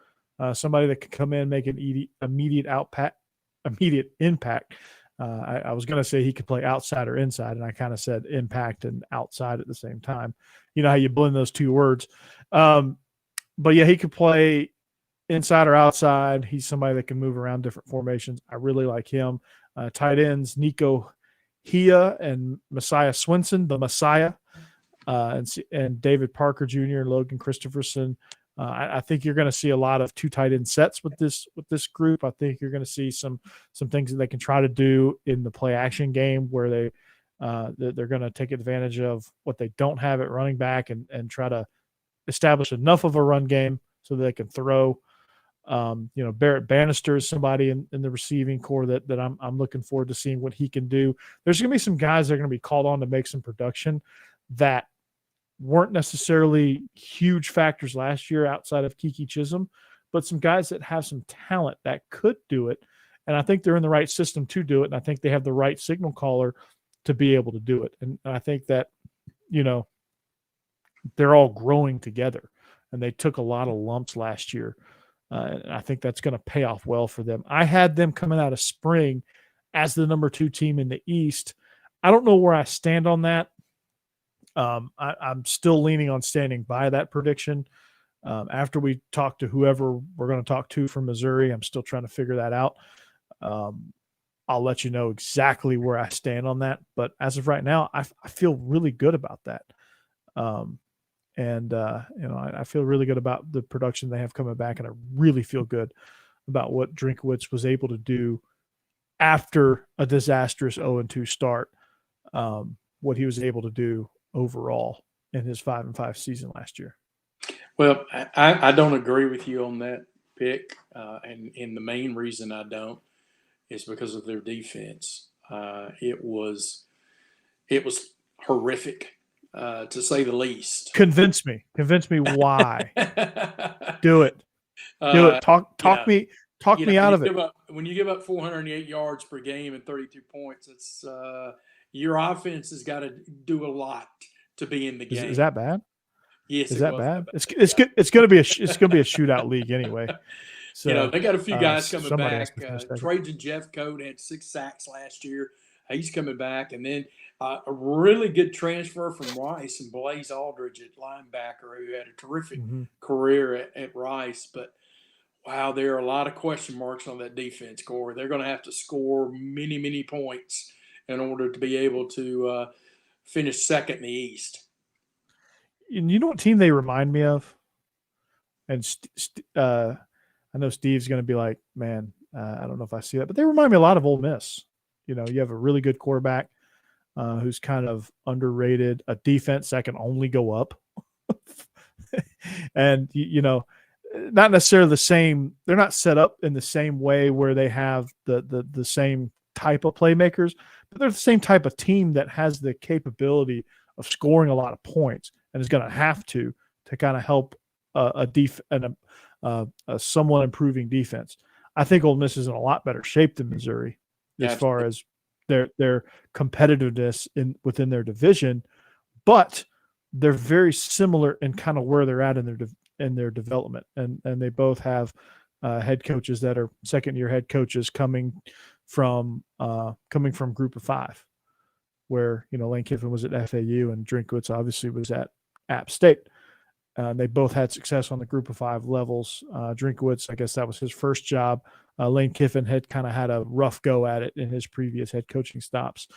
Somebody that could come in and make an immediate impact. I was going to say he could play outside or inside, and I kind of said impact and outside at the same time. You know how you blend those two words. But yeah, he could play inside or outside. He's somebody that can move around different formations. I really like him. Tight ends, Nico Hia and Messiah Swinson, the Messiah, and David Parker Jr. and Logan Christopherson. I think you're going to see a lot of two tight end sets with this group. I think you're going to see some things that they can try to do in the play action game where they're going to take advantage of what they don't have at running back and try to establish enough of a run game so that they can throw. Barrett Bannister is somebody in the receiving core that I'm looking forward to seeing what he can do. There's going to be some guys that are going to be called on to make some production that weren't necessarily huge factors last year outside of Kiki Chisholm, but some guys that have some talent that could do it. And I think they're in the right system to do it. And I think they have the right signal caller to be able to do it. And I think that, they're all growing together and they took a lot of lumps last year. And I think that's going to pay off well for them. I had them coming out of spring as the number 2 team in the East. I don't know where I stand on that. I'm still leaning on standing by that prediction. After we talk to whoever we're going to talk to from Missouri, I'm still trying to figure that out. I'll let you know exactly where I stand on that. But as of right now, I feel really good about that. I feel really good about the production they have coming back, and I really feel good about what Drinkowitz was able to do after a disastrous 0-2 start. What he was able to do overall in his 5-5 season last year. Well, I don't agree with you on that pick, and the main reason I don't is because of their defense. It was horrific. To say the least. Convince me why. Do it. Talk me out of it. When you give up 408 yards per game and 32 points, it's your offense has got to do a lot to be in the game. Is that bad? Yes. Is that bad? It's going to be a shootout league anyway. So they got a few guys coming back. Trajan Jeffcoat had 6 sacks last year. He's coming back, and then a really good transfer from Rice and Blaze Aldridge at linebacker, who had a terrific career at Rice. But, wow, there are a lot of question marks on that defense core. They're going to have to score many, many points in order to be able to finish second in the East. And you know what team they remind me of? And I know Steve's going to be like, man, I don't know if I see that. But they remind me a lot of Ole Miss. You have a really good quarterback who's kind of underrated, a defense that can only go up. And, not necessarily the same. They're not set up in the same way where they have the same type of playmakers, but they're the same type of team that has the capability of scoring a lot of points and is going to have to kind of help a somewhat improving defense. I think Ole Miss is in a lot better shape than Missouri as far as their competitiveness within their division, but they're very similar in kind of where they're at in their development, and they both have head coaches that are second-year head coaches coming from Group of Five, where Lane Kiffin was at FAU and Drinkwitz obviously was at App State. They both had success on the Group of Five levels. Drinkwitz, I guess that was his first job. Lane Kiffin had kind of had a rough go at it in his previous head coaching stops.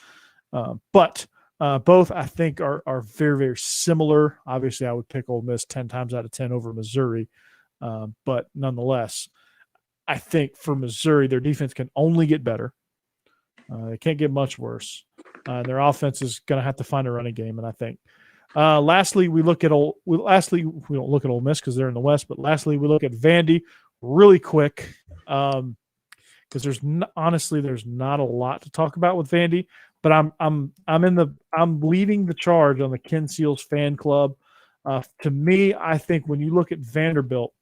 But both, I think, are very, very similar. Obviously, I would pick Ole Miss 10 times out of 10 over Missouri. But nonetheless, I think for Missouri, their defense can only get better. They can't get much worse. Their offense is going to have to find a running game, and I think. Lastly, we don't look at Ole Miss because they're in the West, but lastly, we look at Vandy really quick because there's not a lot to talk about with Vandy. But I'm leading the charge on the Ken Seals fan club. To me, I think when you look at Vanderbilt,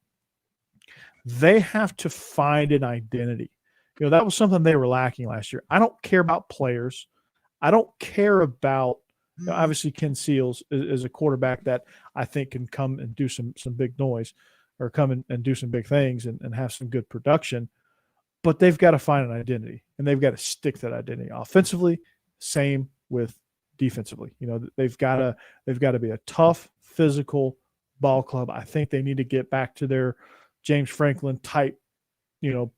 they have to find an identity. That was something they were lacking last year. I don't care about players. I don't care about obviously Ken Seals is a quarterback that I think can come and do some big noise or come and do some big things and have some good production. But they've got to find an identity, and they've got to stick to that identity. Offensively, same with defensively. They've got to be a tough, physical ball club. I think they need to get back to their James Franklin type,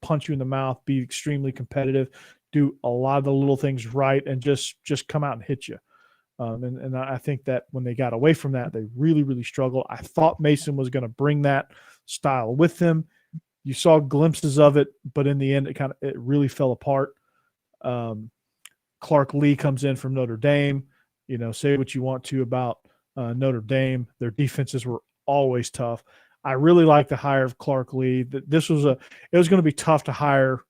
punch you in the mouth, be extremely competitive, do a lot of the little things right, and just come out and hit you. And I think that when they got away from that, they really, really struggled. I thought Mason was going to bring that style with him. You saw glimpses of it, but in the end, it really fell apart. Clark Lee comes in from Notre Dame. Say what you want to about Notre Dame. Their defenses were always tough. I really like the hire of Clark Lee. It was going to be tough to hire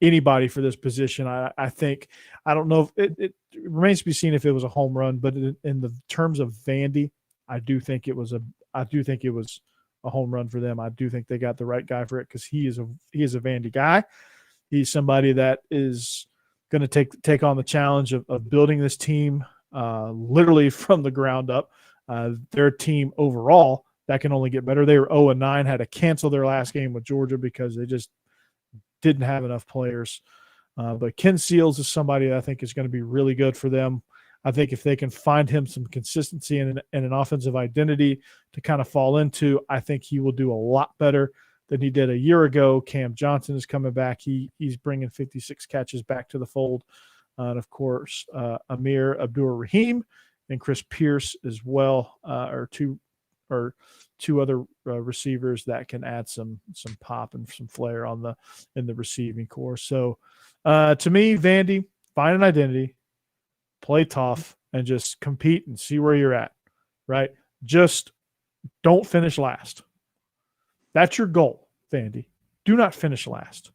anybody for this position. I think, I don't know if it remains to be seen if it was a home run, but in the terms of Vandy, I do think it was a home run for them. I do think they got the right guy for it because he is a Vandy guy. He's somebody that is going to take on the challenge of building this team literally from the ground up. Their team overall that can only get better. They were 0-9, had to cancel their last game with Georgia because they just didn't have enough players. But Ken Seals is somebody that I think is going to be really good for them. I think if they can find him some consistency and an offensive identity to kind of fall into, I think he will do a lot better than he did a year ago. Cam Johnson is coming back. He's bringing 56 catches back to the fold. And, of course, Amir Abdur-Rahim and Chris Pierce as well are two other receivers that can add some pop and some flair in the receiving core. So to me, Vandy, find an identity, play tough, and just compete and see where you're at, right? Just don't finish last. That's your goal, Vandy. Do not finish last.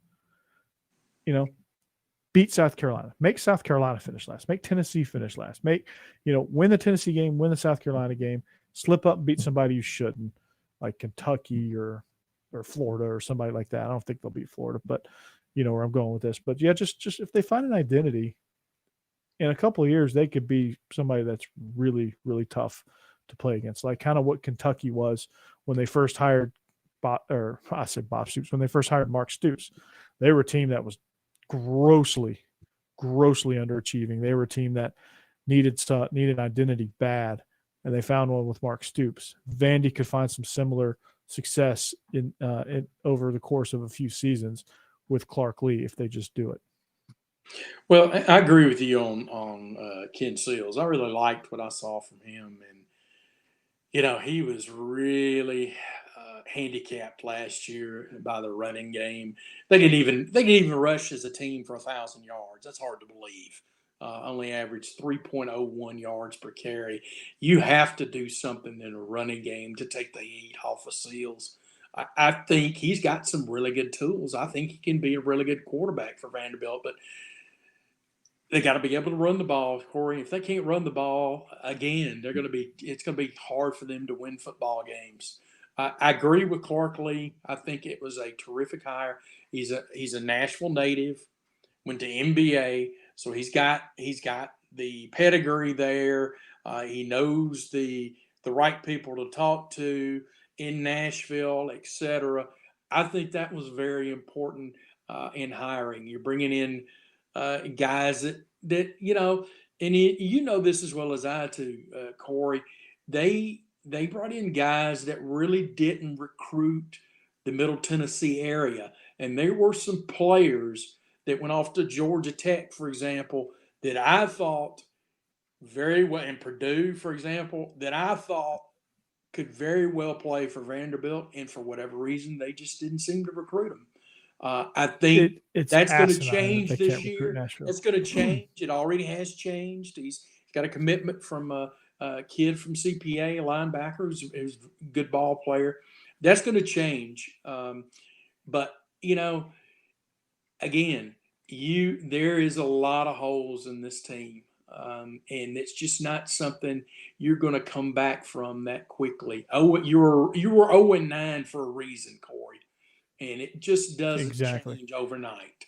Beat South Carolina. Make South Carolina finish last. Make Tennessee finish last. Win the Tennessee game, win the South Carolina game. Slip up and beat somebody you shouldn't, like Kentucky or Florida or somebody like that. I don't think they'll beat Florida, but you know where I'm going with this. But yeah, just if they find an identity, in a couple of years, they could be somebody that's really, really tough to play against. Like kind of what Kentucky was when they first hired Bob Stoops, when they first hired Mark Stoops. They were a team that was grossly underachieving. They were a team that needed identity bad. And they found one with Mark Stoops. Vandy could find some similar success in over the course of a few seasons with Clark Lee if they just do it. Well, I agree with you on Ken Seals. I really liked what I saw from him, and he was really handicapped last year by the running game. They could even rush as a team for 1,000 yards. That's hard to believe. Only averaged 3.01 yards per carry. You have to do something in a running game to take the heat off of Seals. I think he's got some really good tools. I think he can be a really good quarterback for Vanderbilt, but they got to be able to run the ball, Corey. If they can't run the ball again, it's going to be hard for them to win football games. I agree with Clark Lee. I think it was a terrific hire. He's a Nashville native, went to MBA, so he's got the pedigree there. He knows the right people to talk to in Nashville, etc. I think that was very important in hiring. You're bringing in guys that and you know this as well as I do, Corey. They brought in guys that really didn't recruit the Middle Tennessee area, and there were some players that went off to Georgia Tech, for example, that I thought very well, and Purdue, for example, that I thought could very well play for Vanderbilt, and for whatever reason, they just didn't seem to recruit them. I think It's that's going to asinine that change they this can't recruit year. Nashville. That's going to change. It already has changed. He's got a commitment from a kid from CPA, a linebacker who's a good ball player. That's going to change. But again, there is a lot of holes in this team, and it's just not something you're going to come back from that quickly. Oh, you were 0-9 for a reason, Corey, and it just doesn't change overnight.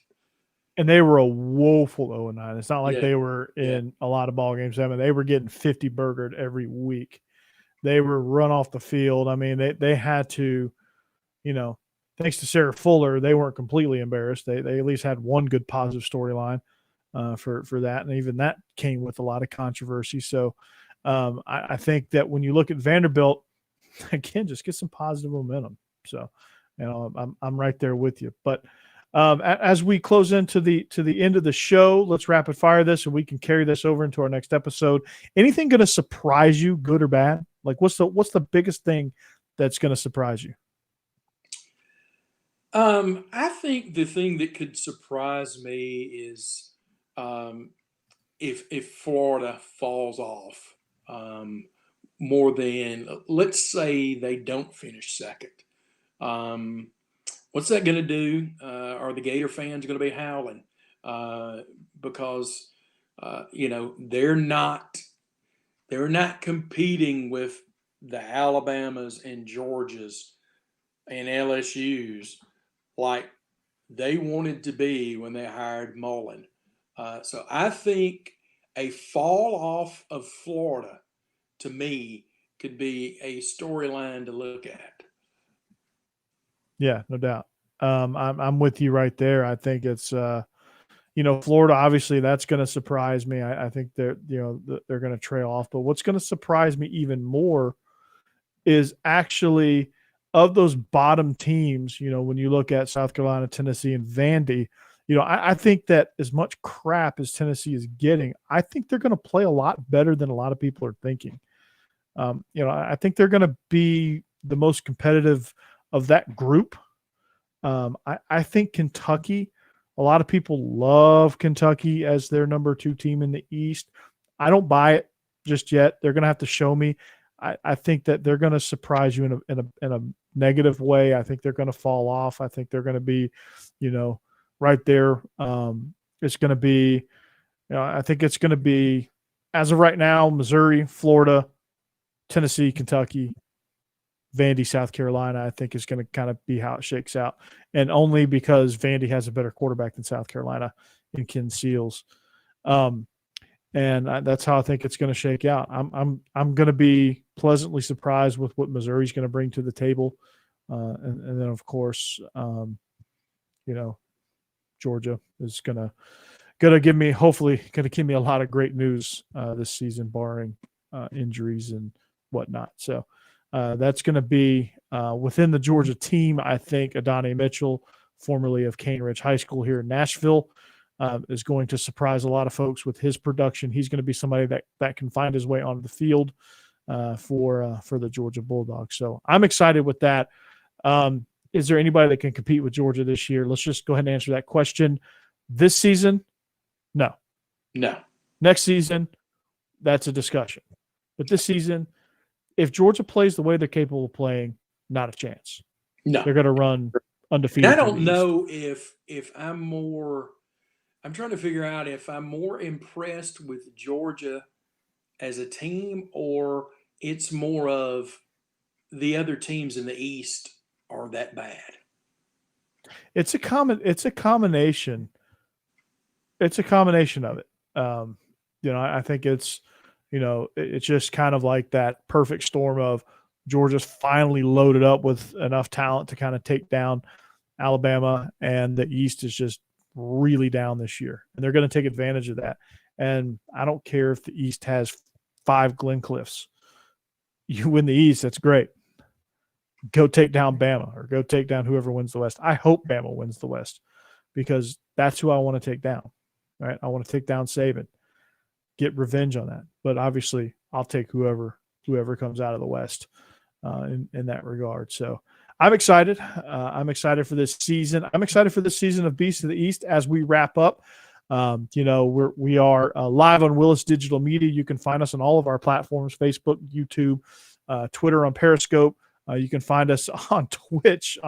And they were a woeful 0-9. It's not like they were Yeah. in a lot of ball games. I mean, they were getting 50 burgered every week. They were run off the field. I mean, they had to, thanks to Sarah Fuller, they weren't completely embarrassed. They at least had one good positive storyline for that, and even that came with a lot of controversy. So I think that when you look at Vanderbilt, again, just get some positive momentum. So, I'm right there with you. But as we close into the end of the show, let's rapid fire this, and we can carry this over into our next episode. Anything going to surprise you, good or bad? Like, what's the biggest thing that's going to surprise you? I think the thing that could surprise me is if Florida falls off more than, let's say, they don't finish second. What's that going to do? Are the Gator fans going to be howling because they're not competing with the Alabamas and Georgias and LSU's like they wanted to be when they hired Mullen. So I think a fall off of Florida, to me, could be a storyline to look at. Yeah, no doubt. I'm with you right there. I think it's Florida. Obviously, that's going to surprise me. I think they're going to trail off. But what's going to surprise me even more is actually of those bottom teams. When you look at South Carolina, Tennessee, and Vandy, I think that as much crap as Tennessee is getting, I think they're going to play a lot better than a lot of people are thinking. I think they're going to be the most competitive of that group. I think Kentucky, a lot of people love Kentucky as their number 2 team in the East. I don't buy it just yet. They're going to have to show me. I think that they're going to surprise you in a negative way. I think they're going to fall off. I think they're going to be, right there. It's going to be, I think it's going to be, as of right now, Missouri, Florida, Tennessee, Kentucky, Vandy, South Carolina, I think is going to kind of be how it shakes out. And only because Vandy has a better quarterback than South Carolina in Ken Seals. And that's how I think it's going to shake out. I'm going to be pleasantly surprised with what Missouri's going to bring to the table. And then of course, Georgia is going to give me, hopefully going to give me a lot of great news this season, barring injuries and whatnot. So that's going to be within the Georgia team. I think Adonai Mitchell, formerly of Cane Ridge High School here in Nashville, is going to surprise a lot of folks with his production. He's going to be somebody that can find his way onto the field for the Georgia Bulldogs. So I'm excited with that. Is there anybody that can compete with Georgia this year? Let's just go ahead and answer that question. This season, no. Next season, that's a discussion. But this season, if Georgia plays the way they're capable of playing, not a chance. No. They're going to run undefeated. And I don't know if I'm trying to figure out if I'm more impressed with Georgia as a team, or it's more of the other teams in the East are that bad. It's a combination. It's a combination of it. I think it's just kind of like that perfect storm of Georgia's finally loaded up with enough talent to kind of take down Alabama, and the East is just really down this year, and they're going to take advantage of that. And I don't care if the East has 5 Glencliffs. You win the East, that's great. Go take down Bama, or go take down whoever wins the West. I hope Bama wins the West, because that's who I want to take down, right? I want to take down Saban, get revenge on that. But obviously, I'll take whoever comes out of the West in that regard. So I'm excited. I'm excited for this season. I'm excited for this season of Beast of the East as we wrap up. We are live on Willis Digital Media. You can find us on all of our platforms: Facebook, YouTube, Twitter, on Periscope. You can find us on Twitch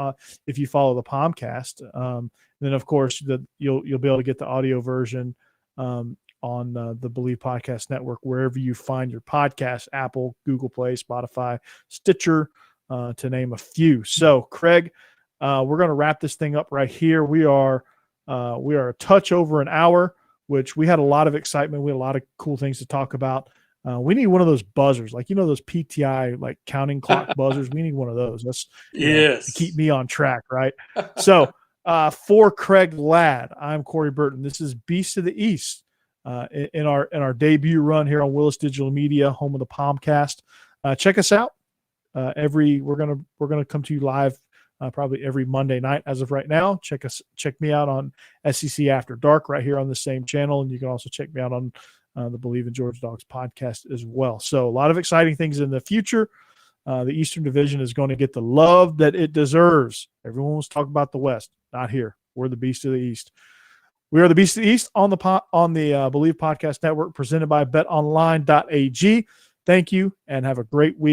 if you follow the Palmcast. And then, of course, you'll be able to get the audio version on the Believe Podcast Network, wherever you find your podcast: Apple, Google Play, Spotify, Stitcher, to name a few. So, Craig, we're going to wrap this thing up right here. We are a touch over an hour, which we had a lot of excitement. We had a lot of cool things to talk about. We need one of those buzzers, like those PTI like counting clock buzzers. We need one of those. That's to keep me on track, right? So for Craig Ladd, I'm Corey Burton. This is Beast of the East in our debut run here on Willis Digital Media, home of the Palmcast. Check us out. We're gonna come to you live probably every Monday night as of right now. Check me out on SEC After Dark right here on the same channel, and you can also check me out on the Believe in Georgia Dogs podcast as well. So a lot of exciting things in the future. The Eastern Division is going to get the love that it deserves. Everyone was talking about the West. Not here. We're the Beast of the East. We are the Beast of the East on the Believe Podcast Network, presented by betonline.ag. Thank you, and have a great week.